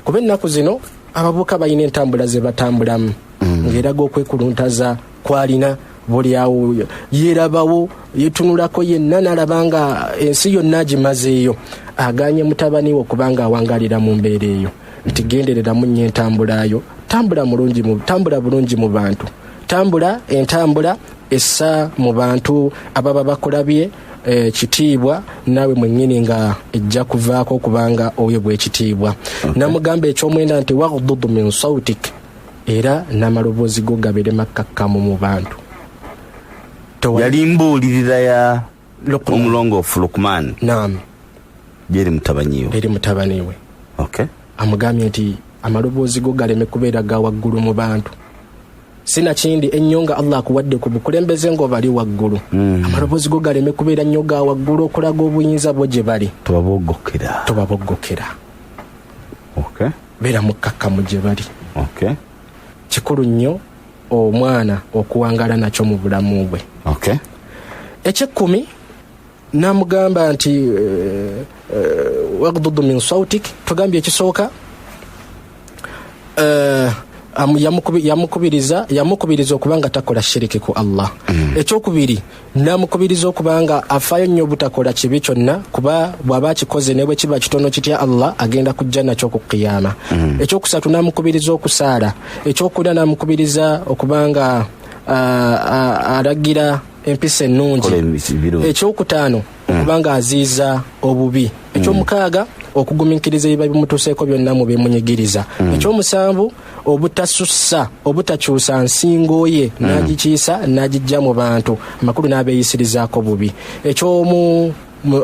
Kuba ennaku zino abavubuka balina entambula ze batambulamu, ng'eraga okwekuluntaza kwalina, buli awo yeerabawo, yetunulako yenna n'alaba nga ensi yonna agimazeeyo, aganye mutabani we okubanga awangaalira mu mbeera eyo, nti gendereramu nnyo entambulayo, tambula bulungi mu bantu, tambula entambula essa mu bantu ababa bakulabye kitiibwa, naawe mwennyini nga ejja kuvaako okubanga oyebwa ekitiibwa. Namugamba ekyomwenda nti waghdudu min sautik, era n'amaloboozi go gabeere makkakkamu mu bantu. Yali mbuulirira ya omulongoofu Luqman. Naam. Eri mutabani we. Amugambye nti amaloboozi go galeme kubeera ga waggulu mu bantu, sina kindi ennyonga Allah akuwadde ku bukulembeze ng'obali waggulu, amaloboozi go galeme kubeera nnyo ga waggulu okulaga obuyinza bwo gye bali. Tobaboggokera. Beera mukkakkamu gye bali. Kikulu nnyo omwana okuwangaala nakyo mu bulamu bwe. Eky'ekkumi namugamba nti waghdudu min sautik, tugambye ekisooka yamukubiriza okubanga takola shiriki ku Allah. Ekyokubiri namukubiriza okubanga afaayo nnyo obutakola kibi kyonna, kuba bw'aba akikoze ne bwe kiba kitono kitya Allah agenda kujja nakyo ku qiyama. Ekyokusatu namukubiriza okusaala. Ekyokuna namukubiriza okubanga alagira empisa ennungi. Ekyokutaano okubanga aziiza obubi. Ekyomukaaga okugumiikiriza ebiba bimutuuseeko byonna mu bemunyigiriza. Ekyomusanvu obutasussa, obutakyusa nsingo ye n'agikiisa n'agijja mu bantu, amakulu n'abeeyisirizaako bubi.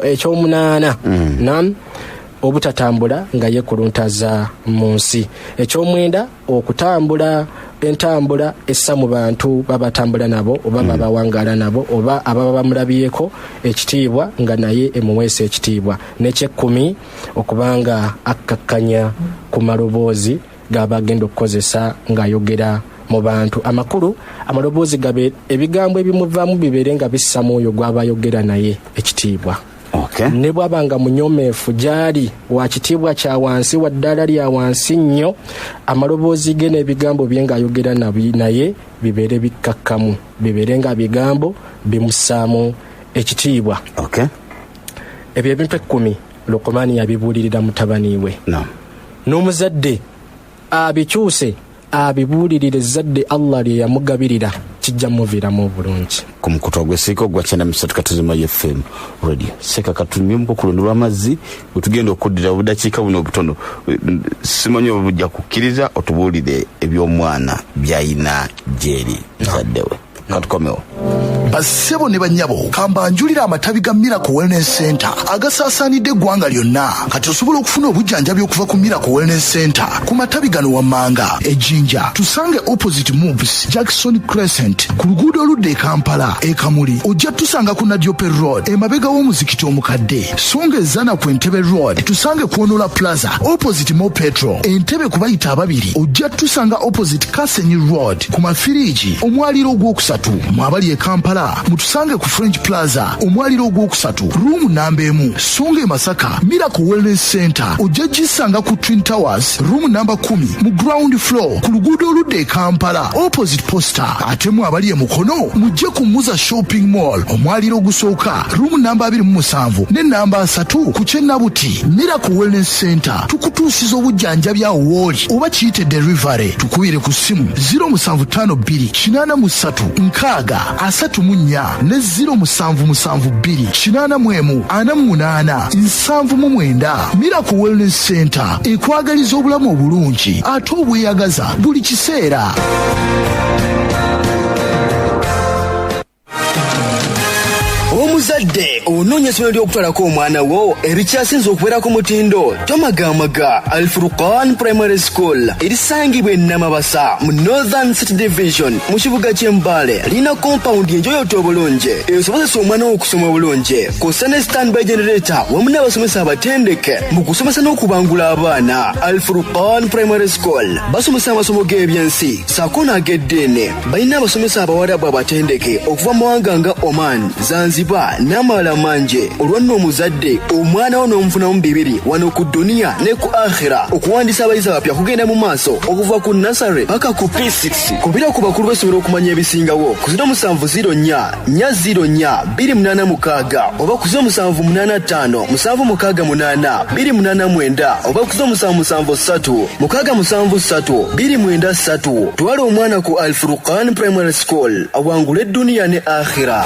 Ekyomunaana obutatambula nga yekuluntaza mu nsi. Ekyomwenda okutambula entambula essa mu bantu babatambula nabo, oba babawangaala nabo, oba ababa bamulabyeko ekitiibwa nga naye emuweesa ekitiibwa. N'ekyekkumi okubanga akkakkanya ku maloboozi gaba agenda okukozesa ng'ayogera mu bantu. Amakulu amaloboozi gabe ebigambo ebimuvaamu bibeere nga bissa mu oyo gw'aba ayogera naye ekitiibwa. ne bwabanga munyomeefu gyali wa kitiibwa kya wansi wa ddala lya wansi nnyo, amaloboozi ge n'ebigambo bye ng'ayogera naye bibeere bikkakkamu, bibeere nga bigambo bimussaamu ekitiibwa. Ebyo ebintu 10 Luqmaani yabibuulirira mutabani we. N'omuzadde abikyuse abibuulirira ezzadde Allah lye yamugabirira, kijja muviiramu obulungi. Ku mukutu gw'essiiko gwa 93 Katuzima FM radio seka katunimbo kulondolwa amazzi bwetugenda okuddira obudakiika buno obutono. Simanyi oba bujja kukkiriza otubuulire eby'omwana by'ayina gyeri muzadde we. Katukomewo. Basebo ne bannyabo kambanjulira amatabi ga Miracle Wellness Center agasaasaanidde eggwanga lyonna. Kati osobola okufuna obujjanjabi okuva ku Miracle Wellness Center ku matabi gano wammanga ejjinja tusange opposite moves Jackson Crescent ku luguudo oludde e Kampala e Kamuli. Ojja tusanga ku Nadiope Road emabega w'omuzikiti omukadde. Songa ezana ku Entebbe Road tusange Kwonola Plaza opposite Mo Petro Entebbe ku bayita ababiri. Ojja tusanga opposite Kasenyi Road ku mafiriji omwaliro ogwokusatu. Mwabali e Kampala mutusange ku French Plaza omwaliro ogwokusatu room namba 1. Songa e Masaka Miracle Wellness Center ojja gisanga ku Twin Towers room namba 10 mu ground floor ku luguudo oludde e Kampala opposite Posta. Ate mwabali e Mukono mujje ku Muza Shopping Mall omwaliro ogusooka room namba 27 ne namba 3 ku Kyennabuti. Miracle Wellness Center tukutuusiza obujjanjabi awo wooli oba kiyite delivery. Tukubire ku simu 0752 83 634 ne 0772 848 Miracle Wellness Center ekwagaliza obulamu obulungi ate obweyagaza buli kiseera. Omuzadde onoonya essomero ly'okutwalako omwana wo erikyasinze okubeera ku mutindo, tomagamaga Al Furqan Primary School erisangibwa e Namabasa mu Northern City Division mu kibuga ky'Embale. Lina compound enjoyota obulungi esobozesa omwana wo okusoma obulungi kw'ossa ne standby generator wamu n'abasomesa abatendeke mu kusomesa n'okubangula abaana. Al Furqan Primary School basomesa amasomo g'ebyensi ssaako n'ag'eddiini. Balina abasomesa abawarabu abatendeke okuva mu mawanga nga Oman, Zanzibar n'amalala mangi. Olwanno omuzadde omwana wo n'omufunamu 2 wano ku dunia ne ku akhira okuwandiisa abayizi abapya kugenda mu maaso okuva ku nasare paka ku P6. Kubira ku bakulu b'essomero okumanya ebisingawo ku 0704-428-286 oba ku 0785-768-289 oba ku 0773-673-293. Twala omwana ku Al Furqan Primary School awangula eddunia ne akhira.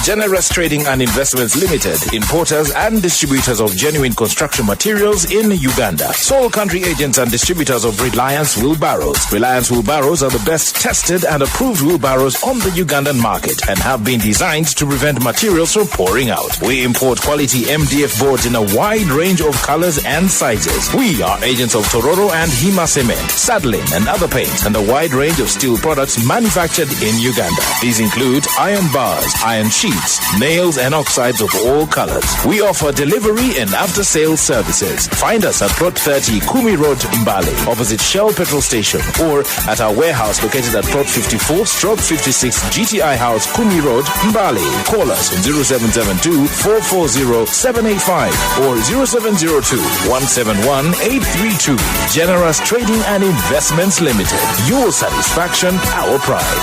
Generous Trading and Investments Limited, importers and distributors of genuine construction materials in Uganda. Sole country agents and distributors of Reliance Wheelbarrows. Reliance Wheelbarrows are the best tested and approved wheelbarrows on the Ugandan market and have been designed to prevent materials from pouring out. We import quality MDF boards in a wide range of colors and sizes. We are agents of Tororo and Hima Cement, Saddling and other paints, and a wide range of steel products manufactured in Uganda. These include iron bars, iron sheets, nails and oxides of all colors. We offer delivery and after-sales services. Find us at Plot 30 Kumi Road, Mbale, opposite Shell Petrol Station, or at our warehouse located at Plot 54/56 GTI House, Kumi Road, Mbale. Call us on 0772-440-785 or 0702-171-832. Generous Trading and Investments Limited. Your satisfaction, our pride.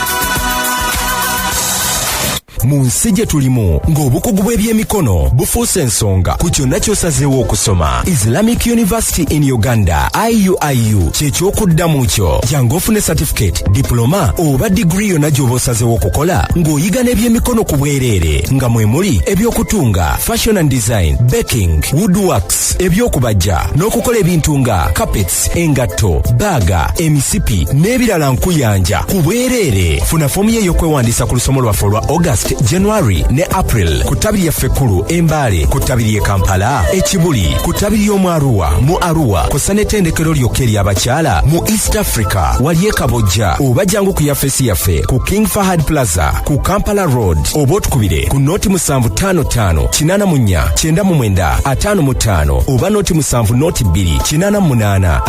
Mu nsi gye tulimu ng'obukugu bw'ebyemikono bufuuse ensonga ku kyonna ky'osazeewo okusoma. Islamic University in Uganda IUIU ky'ekyokuddamu kyo. Jangu ofune certificate, diploma oba degree yonna gy'oba osazeewo okukola ng'oyiga n'ebyemikono ku bwereere nga mwe muli ebyokutunga, fashion and design, baking, woodworks, ebyokubajja n'okukola ebintu nga carpets, engatto, baaga, emisipi n'ebirala nkuyanja ku bwereere. Funa fomu ye y'okwewandiisa ku lusomo lwaffe olwa August, January ne April ku tabiri yaffe ekkulu Embale, ku tabiri ye Kampala, Ekibuli, ku tabiri y'omu Arua, mu Arua, kosa n'ettendekero lyokka ery'abakyala mu East Africa, wali e Kabojja, oba jangu ku yafesi yaffe ku King Fahad Plaza ku Kampala Road, oba otukubire ku noti 755 84 99 oba noti 7 noti 2 88 21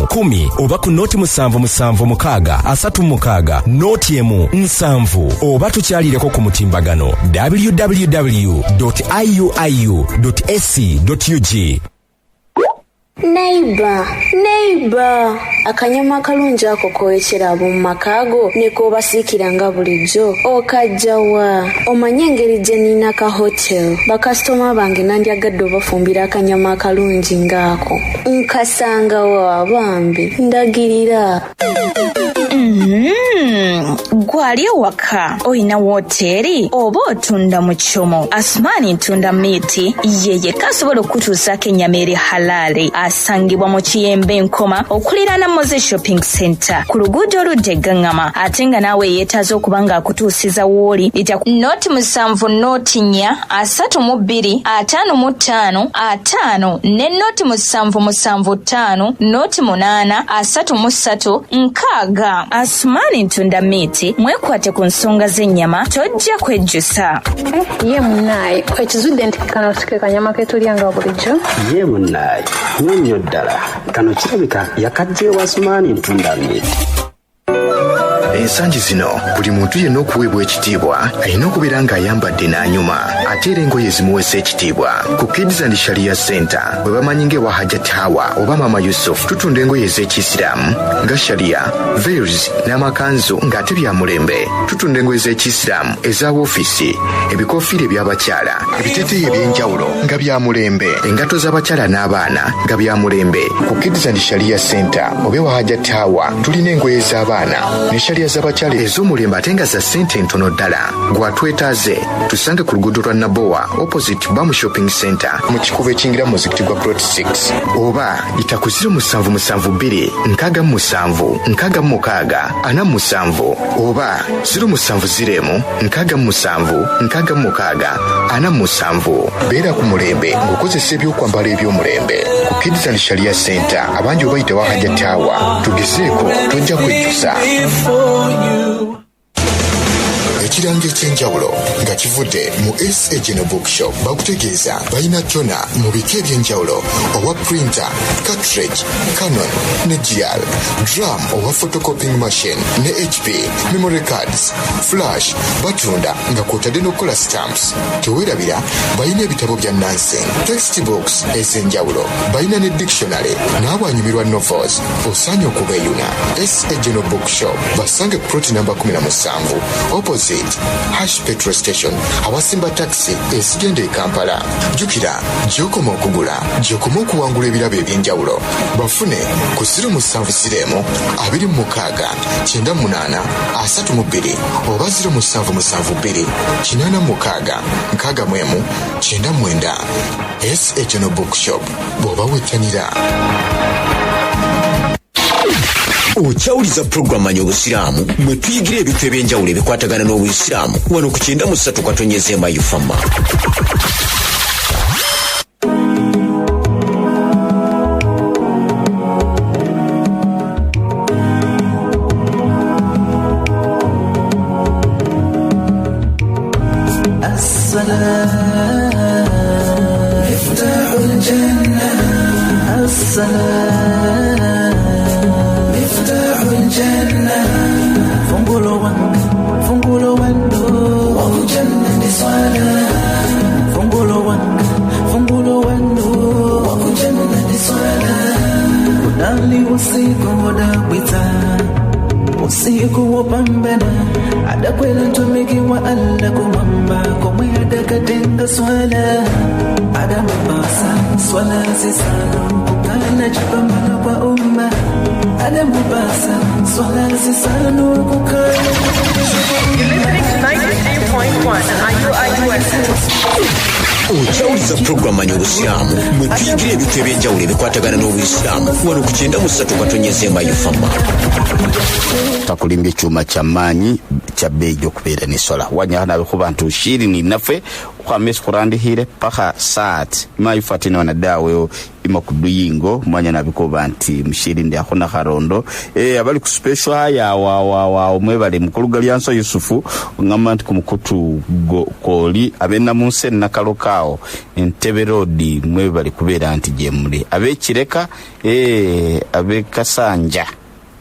10 oba ku noti 7 7 6 36 noti 1 7 oba tukyalireko ku mutimbagano www.iuiu.ac.ug. Neighbor, akanyama akalungi ako koyekera ab'omu makaago ne koobasiikira nga bulijjo okajjawa. Omanye engeri gye nina ka hotel bakasitoma bange nandyagadde obafumbira akanyama akalungi ng'ako nkasanga wa bambi ndagirira. Gwali ewaka oyina wooteri oba otunda mu kyomo. Asmani ntunda miti yeye kasobola okutuusaako ennyama eri halaali. Asangibwa mu Kiyembe Nkoma okuliraana Moze Shopping Center ku luguudo oludda e Gaŋŋama. Ate nga naawe yeetaaza okuba ng'akutuusiza wooli lita noti 7 noti 4 32 55 5 ne noti 775 noti 8 33 6. Asmani ntunda miti mwekwate ku nsonga z'ennyama tojja kwejjusa. Ye munnaye ekizudde nti kano sike kanyama ketulyanga bulijjo. Ye munnaye nnyo ddala kano kirabika yakajja ewa Asmani ntunda miti. Ensangi zino buli muntu yenna okuweebwa ekitiibwa alina okubeera ng'ayambadde n'anyuma ate era engoye zimuweesa ekitiibwa. Ku Kids and Sharia Center bwe bamanyi ng'ewa Hajat Hawa oba Mama Yusuf tutunda engoye ez'Ekiyisiraamu nga Sharia, veils n'amakanzu ng'ate bya mulembe. Tutunda engoye z'Ekiyisiraamu eza woofiisi, ebikoofiira eby'abakyala, ebiteeteeyi eby'enjawulo nga bya mulembe, engatto z'abakyala n'abaana nga bya mulembe. Ku Kids and Sharia Center oba ewa Hajat Hawa tulina engoye z'abaana ne Sharia z'abakyala ez'omulembe ate nga za ssente ntono ddala. Gwatwetaaze tusange ku luguudo lwa Nabowa opposite Bamu Shopping Center mu kikubo ekiyingira muzikiti gwa Plot 6 oba yita ku 0772 657 656 47 oba 070 657 656 47. Beera ku mulembe ng'okozesa ebyokwambala eby'omulembe. Ku Kids and Sharia Center abangi obayita wa Hajat Hawa tugezeeko tojja kwejjusa. Ekirango ekyenjawulo nga kivudde mu SA General Bookshop bakutegeeza balina kyona mu bika ebyenjawulo owa printer, cartridge, Canon ne GL, drum owa photocopying machine ne HP, memory cards, flash, batunda nga kwotadde n'okukola stamps. Teweerabira balina ebitabo bya Nansen, textbooks ez'enjawulo, balina ne dictionary n'abanyumirwa novels. Osaanye okubeeyuna. SA General Bookshop basange plot number 17 opposite Hash Petrol Station awasimba taxi ezigenda e Kampala. Jukira gy'okoma okugula gy'okoma okuwangula ebirabo ebyenjawulo. Bafune ku 070 26 98 32 oba 0772 86 61 99. SA General Bookshop bw'oba wettanira. Okyawuliza programu Manya Obusiraamu mwe tuyigira ebintu ebyenjawulo ebikwatagana n'Obusiraamu wano ku 93 katonyeze mayufama. Usiku wapambana adakwela ntumiki wa alla kumamba komwe adakatenga swala adamabasa swala zisano kukana chipambana kwa umma adamabasa swala zisano kukana. You're listening to 93.1 IUIU. Okyawuliza programu Manya Obusiraamu mwe tuyigira ebintu ebyenjawulo ebikwatagana n'Obusiraamu wano ku 93 katonyeze mayufama. Takulimbye ekyuma ky'amaanyi kya bbeeyi gy'okubeera n'esola wanyana bikuba nti ushirini naffe kwamesi kurandihire paka saati mayufa tena wanadawe ima kuduyingo mwanya nabikuba nti mshirindi akuna karondo abali ku special haya wa mwebale mukulu Galyanso Yusufu ngamba nti kumukutu koli abena munse nakalokao Entebbe Road mwebale kubeera nti jemuli abekireka abekasanja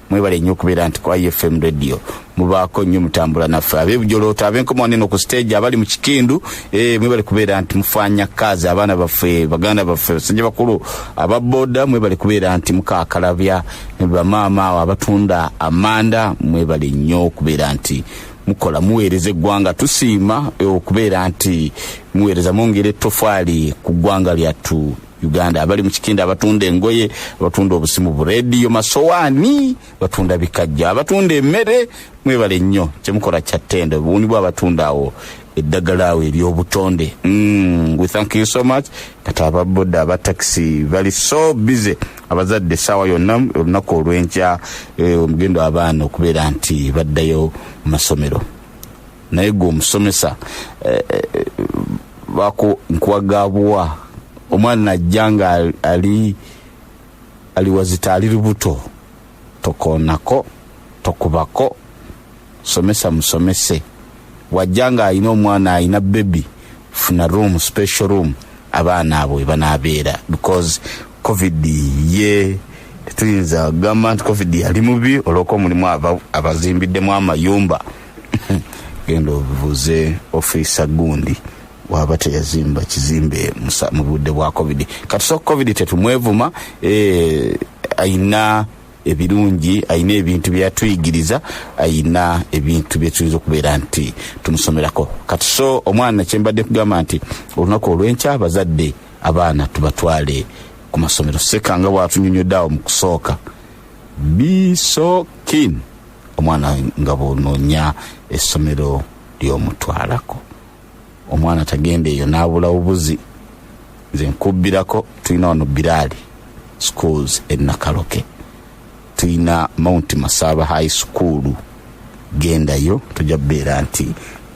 mwebale nnyo okubeera nti kwa FM radio mubaako nnyo mutambula naffe ab'ebujolooto ab'enkoma neno ku stage abali mu kikindu mwebale kubeera nti mufanya kazi abaana baffe baganda baffe basajja bakulu ababboda mwebale kubeera nti mukaakalabya bamaama abatunda amanda mwebale nnyo okubeera nti mukola muweereza eggwanga tusiima okubeera nti muweereza mwongera ettofaali ku ggwanga lyattu Uganda abali mu kikinda abatunda engoye abatunda obusimu bu radio masowaani batunda bikajja abatunda emmere mwebale nnyo kyemukola kyattendo buuni bwa abatunda awo eddagala awo ery'obutonde we thank you so much kati ababboda abataxi bali so busy abazadde sawa yonna olunaku olw'enkya omugendo abaana okubeera nti baddayo mu masomero naye gwe omusomesa bako nkwagabwa omwana ajjanga ali wazita ali lubuto tokonako tokubako somesa musomese wajjanga ayina omwana ayina baby funa room special room abaana abo banabeera because covid ye tuyinza gamba nti covid yali mubi olwoko mulimu abazimbiddemu amayumba gendo obuvuze officer gundi waba teyazimba kizimbe mu budde bwa covid kati so covid tetumwevuma ayina ebirungi ayina ebintu byatuyigiriza ayina ebintu byetuyinza okubeera nti tumusomerako kati so omwana kyembadde kugamba nti olunaku olw'enkya abazadde abaana tubatwale ku masomero sekanga bwatunyonyoddeawo mu kusooka be so keen omwana nga bwonoonya essomero ly'omutwalako omwana tagenda eyo n'abula obuzi nze nkubbirako tulina wano Birali schools Nakaloke tulina Mount Masaba high school gendayo tujja beera nti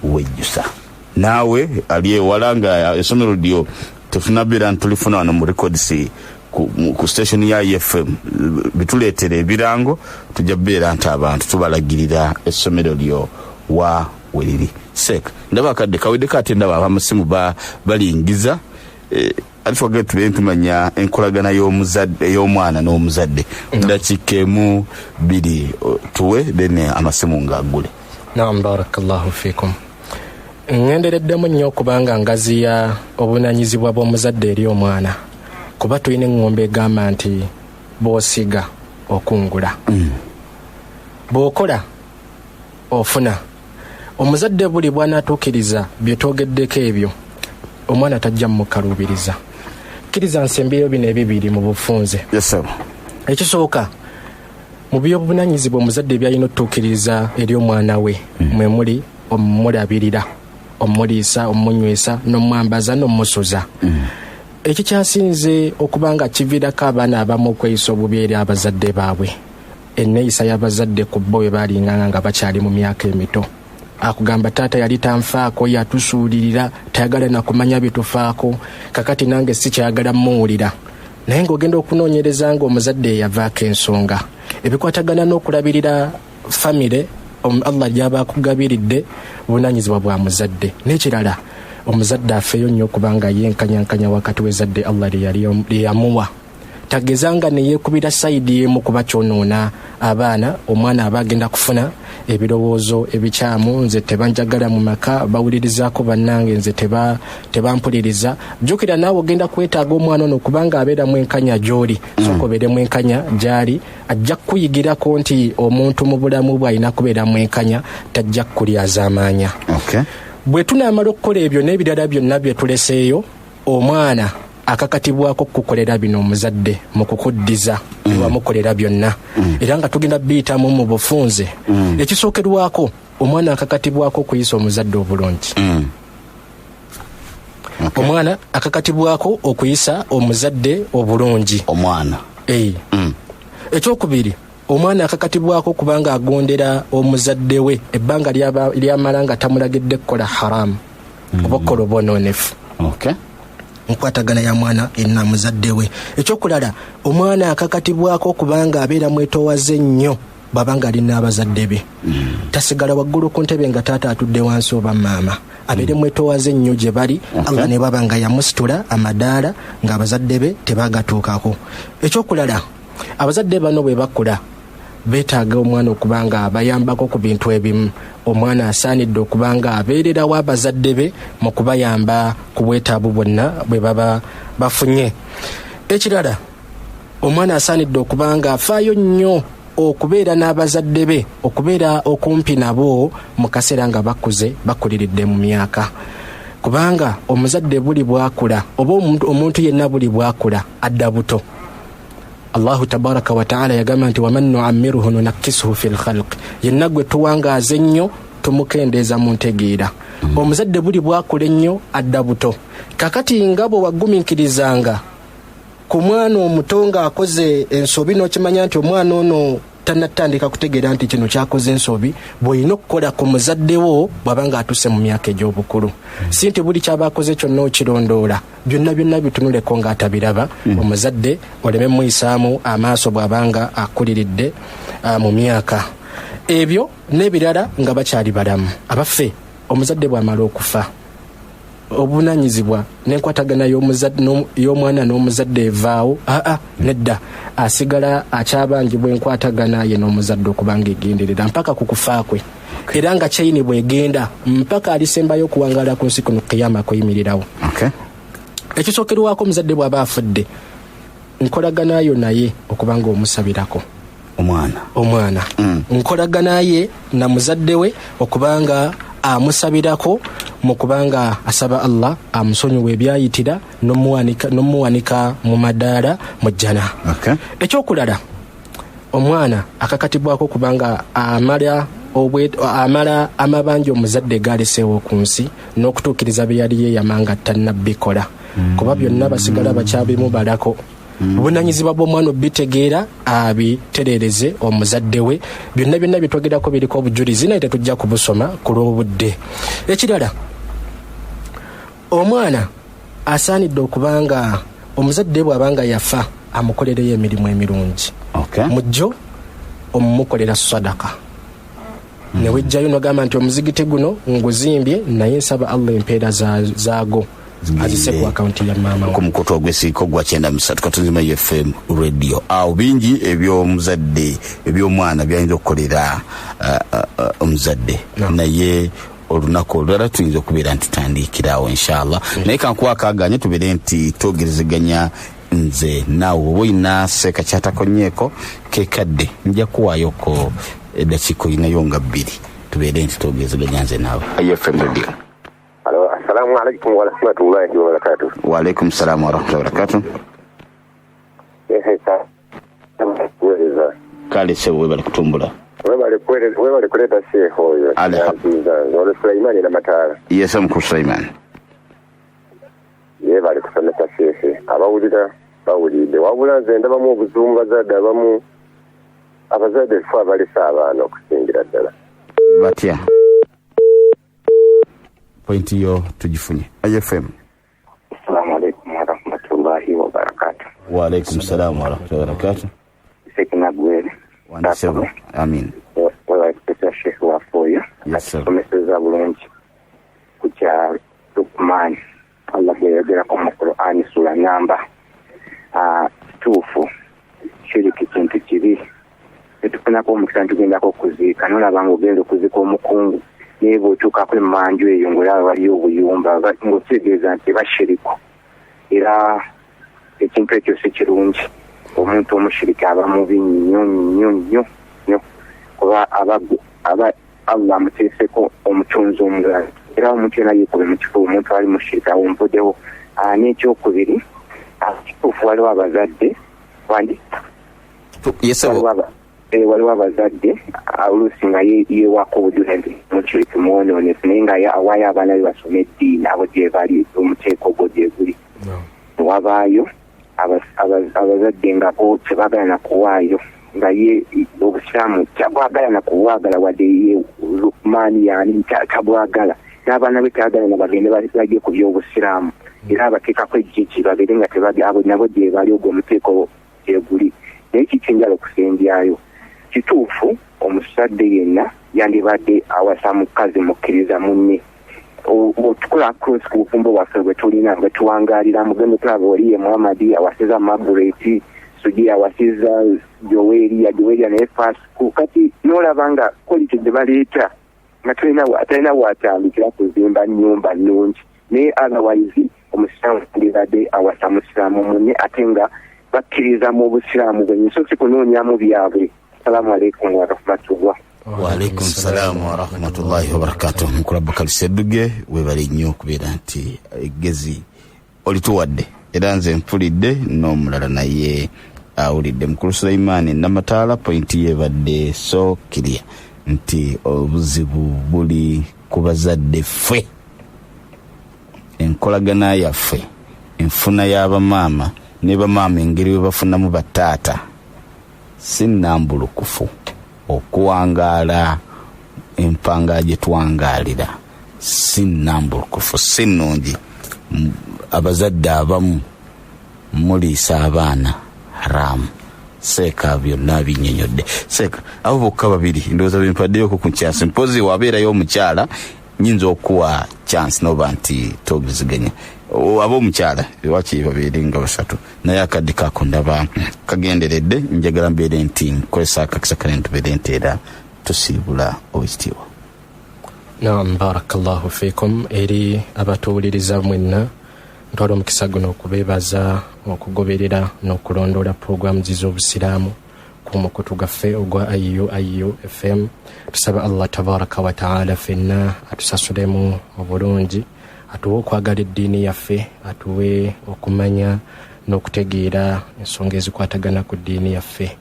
wejjusa naawe ali ewala nga essomero lyo tefuna beera nti tulifuna wano mu records ku station ya IFM bituleetera ebirango tujja beera nti abantu tubalagirira essomero lyo wa weliri sek ndaba kadde kawede kati ndaba abamusimu balingiza alifoge tubentumanya enkolagana y'omwana n'omuzadde ndakikemu biri tuwe dene amasimu ngagule naam barakallahu fikum ngendereddemu nnyo okubanga ngaziya obunanyizibwa bw'omuzadde eri omwana kuba tulina engombe egamba nti bw'osiga okungula bw'okola ofuna omuzadde buli bw'anaatuukiriza byetwogeddeko ebyo omwana tajja mukalubiriza kkiriza nsembyeyo bino ebibiri mu bufunze ekisooka mu by'obunanyizibwa omuzadde byalina otuukiriza eri omwana we mwe muli omumulabirira omuliisa omunywesa n'omwambaza n'omusuza ekikyasinze okubanga kiviirako abaana abamu okweyisa obubi eri abazadde baabwe enneeyisa y'abazadde ku bo bwe baalinganga nga bakyali mu myaka emito akugamba taata yali tanfaako yatusuulirira tayagala nakumanya bitufaako kakati nange si kyayagala muwulira naye ng'ogenda okunoonyereza nga omuzadde yavaako ensonga ebikwatagana n'okulabirira famire Allah gy'aba akugabiridde bunanyizibwa bwa muzadde n'ekirala omuzadde afeeyo nnyo okubanga yenkanyankanya wakati w'ezadde Allah lyeyamuwa tagezanga neyeekubira sayidi emu kuba kyonoona abaana omwana aba agenda kufuna ebirowoozo ebikyamu nze tebanjagala mu maka bawulirizaako bannange nze tebampuliriza jjukira naawe ogenda kwetaaga omwana ono kubanga abeera mwenkanya gy'oli sooka obeere mwenkanya gy'ali ajja kukuyigirako nti omuntu mu bulamu bwe alina kubeera mwenkanya tajja kukulyaza amaanya bwe tunaamala okukola ebyo n'ebirala byonna bye tuleseeyo omwana akakatibwako kukolera bino omuzadde mu kukuddiza ewamukolera byonna era nga tugenda biyitamu mu bufunze ekisookerwako omwana akakatibwako okuyisa omuzadde obulungi omwana akakatibwako okuyisa omuzadde obulungi omwana ekyokubiri omwana akakatibwako kubanga agondera omuzadde we ebbanga lyamala nga tamulagidde kukola haramu oba okukola obwonoonefu nkwatagana ya mwana enna muzadde we ekyokulala omwana akakatibwako kubanga abeera mwetoowaze nnyo bwabanga alina abazadde be tasigala waggulu ku ntebe nga taata atudde wansi oba maama abeere mwetoowaze nnyo gye bali Allah ne baba nga yamusitula amadaala ng'abazadde be tebagatuukako ekyokulala abazadde bano bwe bakula beetaaga omwana okubanga abayambako ku bintu ebimu. Omwana asaanidde okubanga abeererawo abazadde be mu kubayamba ku bwetaavu bwonna bwe baba bafunye. Ekirala, omwana asaanidde okubanga afaayo nnyo okubeera n'abazadde be, okubeera okumpi nabo mu kaseera nga bakuze bakuliridde mu myaka. Kubanga omuzadde buli bwakula oba omuntu yenna buli bwakula adda buto. Allahu tabaraka wa ta'ala yagamba nti waman nu'ammiruhu nunakkisuhu fil khalq, yenna gwe tuwangaaza ennyo tumukendeeza mu ntegeera. Omuzadde buli bwakula ennyo adda buto. Kakati nga bwe wagumiikirizanga ku mwana omuto nga akoze ensobi n'okimanya nti omwana ono tanatandika kutegeera nti kino kyakoze ensobi, bw'olina okukola ku muzadde wo bw'abanga atuse mu myaka egy'obukulu. Si nti buli ky'aba akoze kyonna okirondoola, byonna bitunuleko ng'atabiraba. Omuzadde oleme muyisaamu amaaso bw'abanga akuliridde mu myaka. Ebyo n'ebirala nga bakyali balamu. Abaffe omuzadde bw'amala okufa, obunanyizibwa n'enkwatagana y'omwana n'omuzadde evaawo. Nedda, asigala akyabangibwa enkwatagana ye n'omuzadde okubanga egenderera mpaka ku kufa kwe, era nga kyeyini bwegenda mpaka alisembayo okuwangaala ku nsi kuno kiyama kuyimirirawo. Ekisookerwako omuzadde bw'aba afudde, nkolagana yo naye okubanga omusabirako omwana. Nkolagana ye na muzadde we okubanga amusabirako mu kubanga asaba Allah amusonyiwe ebyayitira n'omuwanika mu madaala mu jjana. Ekyokulala, omwana akakatibwako kubanga amala amabanja omuzadde galeseewo ku nsi n'okutuukiriza bye yali yeeyamanga tannabikola, kuba byonna basigala bakyabimu balako. Obunanyizibwa bw'omwana obitegeera abitereereze omuzadde we. Byonna bitwogerako biriko obujulizi naye tetujja kubusoma ku lw'obudde. Ekirala, omwana asaanidde okubanga omuzadde bw'abanga yafa amukolereyo emirimu emirungi. Mujjo omumukolera sadaka. Ne wejjayo n'ogamba nti omuzigiti guno nguzimbye naye nsaba Allah empeera zaago azise ku akaunti ya maama ku mukoto ogw'esiiko gwa 93 Katonzima FM radio. Awo bingi eby'omuzadde eby'omwana byayinza okukolera omuzadde, naye olunaku olulala tuyinza okubeera nti tandikirawo inshallah. Naye kankuwakaganye tubeere nti twogerezeganya nze naawe oba olina seeka kyatakonyeeko kekadde nja kuwaayoko eddakiika olinayo nga 2 tubeere nti twogerezeganya nze naawe. IFM radio. Assalamu alaikum wa rahmatullahi wa barakatuh. Wa alaikum salam wa rahmatullahi wa barakatuh. Kale sewe bali kutumbula. Wewe kuleta sheikh oyo. Wale Suleimani na Matara. Yesa mkuu Suleimani. Ye bali kusomesa sheikh. Abawulira bawulide. Wabula nze ndabamu obuzumba zadde abamu abazadde fa bali saabana okusingira ddala. Batya. Point yo tujifunye. IFM. Assalamu alaikum wa rahmatullahi wa barakatuh. Wa alaikum salam wa rahmatullahi wa barakatuh. Sekina gwele. Wandisebo. Amin. Wala kipesa sheikh wa foya. Yes sir. Tumeseza bulungi kucha Lukman. Allah yagera ku Qur'ani sura namba tufu shiriki kintu kibi. Etukuna ko mukyantu genda ko kuzika nolabanga genda kuzika omukungu. Nebo tuka kule manju eyo ngola wali obuyumba ngotegeeza nti bashiriko era ekintu ekyo si kirungi omuntu omushirika aba mubi nnyo kuba aba Allah muteeseko omutunzi omulala era omuntu yena yekube mu kifo omuntu ali mushirika wompodewo n'ekyokubiri kituufu waliwo abazadde wandi waliwo abazadde oluusi nga yeewako obujulenti mukiriki mwononesi naye nga awaayo abaana be basoma eddiini abo gye bali omuteeko ogwo gye guli. Wabaayo abazadde nga bo tebagala na kuwaayo nga ye obusiraamu tabwagala na kuwagala wadde ye Lukmaani yaani tabwagala n'abaana be tebagala na bagende bajje ku by'obusiraamu era abateekako ejjiki babeere nga abo nabo gye bali ogwo omuteeko gye guli. Naye kikinjala okusembyayo kituufu omusadde yenna yandibadde awasa mukazi mukkiriza munne otukola cross ku bufumbo bwaffe bwe tulina nga tuwangaalira mugende tulaba oli ye Muhammadi awasiza Margaret Suji awasiza joweria naye fast school kati n'olaba nga quality gye baleeta nga talina watandikira kuzimba nnyumba nnungi naye otherwise omusiraamu ndibadde awasa musiraamu munne ate nga bakkiriza mu busiraamu bwenye so si kunoonyamu byabwe. Assalamu alaikum warahmatullah. Waalaikum salam warahmatullahi wabarakatuh. Mukulaba Kaliseduge webale nnyo okubeera nti eggezi olituwadde era nze mpulidde n'omulala naye awulidde. Mukulu Sulaiman Namataala pointi yebadde so clear nti obuzibu buli ku bazadde ffe, enkolagana yaffe, enfuna y'abamaama ne bamaama engeri we bafunamu bataata si nnambulukufu. Okuwangaala empanga gye tuwangaalira si nnambulukufu, si nnungi. Abazadde abamu muliisa abaana haramu. Seeka byonna binnyonnyodde. Seeka abo bokka babiri ndowooza bempaddeyo ku chance. Mpozi wabeerayo omukyala nyinza okuwa chance noba nti togeziganya. Ab'omukyala waki babeere nga basatu naye akadde kako ndaba kagenderedde. Njagala mbeere nti nkozesa akakisa kane tubeere nti era tusiibula obekitiibwa. Naam, barakallahu fiikum. Eri abatuwuliriza mwenna ntwala omukisa guno okubeebaza okugoberera n'okulondoola puroguramu z'obusiraamu ku mukutu gaffe ogwa IUIU FM. Tusaba Allah tabaraka wa ta'ala fenna atusasulemu obulungi, atuwe okwagala eddiini yaffe, atuwe okumanya n'okutegeera ensonga ezikwatagana ku ddiini yaffe.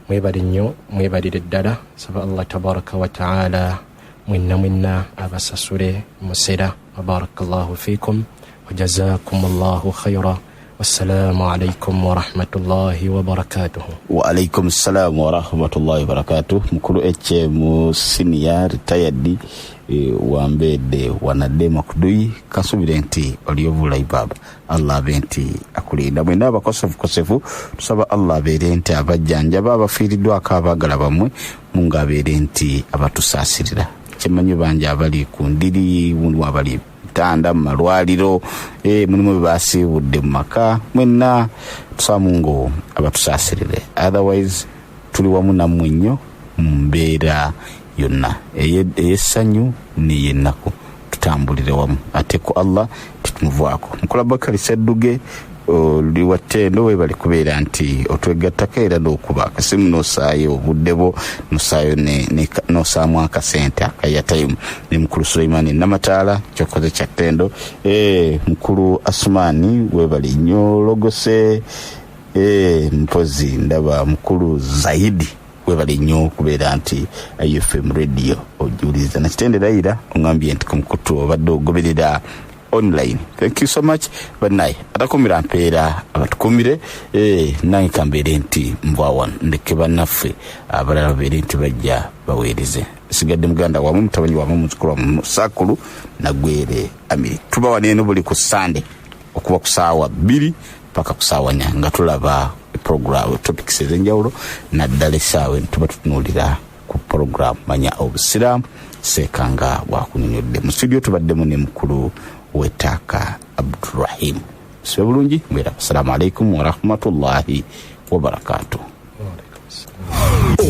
Mwebale nnyo, mwebalire ddala. Saba Allah tabaraka wa ta'ala mwenna abasasule musera. Barakallahu fiikum wa jazakumullahu khayra. Wassalamu alaikum wa rahmatullahi wa barakatuh. Wa alaikum salam wa rahmatullahi wa barakatuh. Mukulu mu senior retired wambede wanadde makudui kasubire nti oliyovula ibaba. Allah benti akulinda mwenda abakosefu tusaba Allah beere nti abajjanjaba abafiiriddwa akabagala bamwe munga beere nti abatusasirira. Kimanyi banja abali ku ndiri wunu abali tanda malwaliro mulimu basiibudde mu maka mwenna tusaba Mungu abatusasirire. Otherwise tuli wamu nammwe nnyo mu mbeera yonna ey'essanyu n'ey'ennaku. Tutambulire wamu ate ku Allah tutumuvaako. Mukulaba Kaliseduge oli wattendo webali kubeera nti otwegattako era n'okuba akasimu n'osaayo obudde bwo n'osaayo n'osaamu akasente akayatayimu. Ne Mukulu Sulaiman Namataala kyokoze kya ttendo. Mukulu Asumani webali nnyo logose. Mpozi ndaba Mukulu Zaidi webali nnyo kubeera nti IFM radio ojuliza na kitendera ira ongambye nti ku mukutu obadde ogoberera online. Thank you so much. Banaye atakumira mpeera abatukumire nange kambeere nti mvawan ndeke bannaffe abalala babeere nti bajja baweereze. Sigadde muganda wamu mutabanyi wamu muzukulu wamu Sakulu Nagwere Amiri. Tubawane eno buli ku Sunday okuba ku ssaawa 2 paka ku ssaawa 4 nga tulaba program topics ezenjawulo naddala essaawa tuba tutunuulira ku program manya obusiraamu. Seekanga wakunyonyodde mu studio tubaddemu ne mukulu wetaka Abdurrahim. Sibe bulungi mbera. Assalamu alaikum wa rahmatullahi wa barakatuh.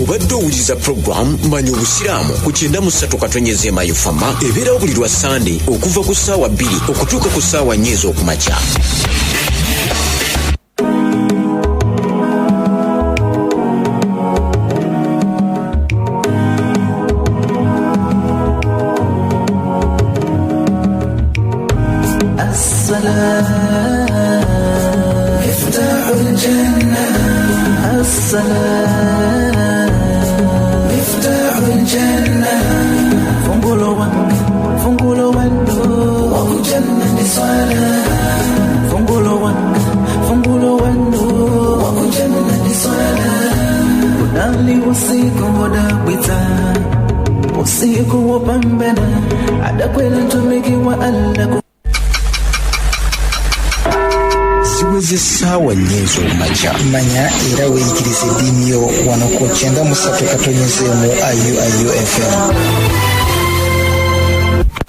Obadde owuliriza program manya obusiraamu ku 93 mayufama ebeerawo buli lwa Sunday okuva ku ssaawa 2 okutuuka ku ssaawa 4 ez'okumakya. Usiku wa pambana adakwela ntumikiwa Allah ziweze essaawa 4 ez'okumakya. Manya era weeyigirize eddiini yo wano ku 93 mu IUIU FM.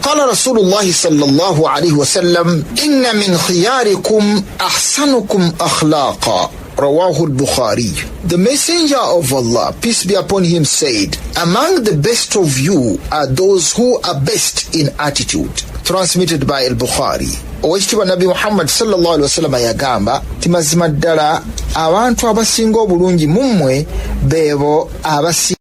قال رسول الله صلى الله عليه وسلم إن من خياركم أحسنكم أخلاقا Rawahu al-Bukhari. The Messenger of Allah, peace be upon him, said, among the best of you are those who are best in attitude. Transmitted by al-Bukhari. Owekitiibwa Nabi Muhammad sallallahu alaihi wasallam yagamba timazima ddala abantu abasinga obulungi mummwe beebo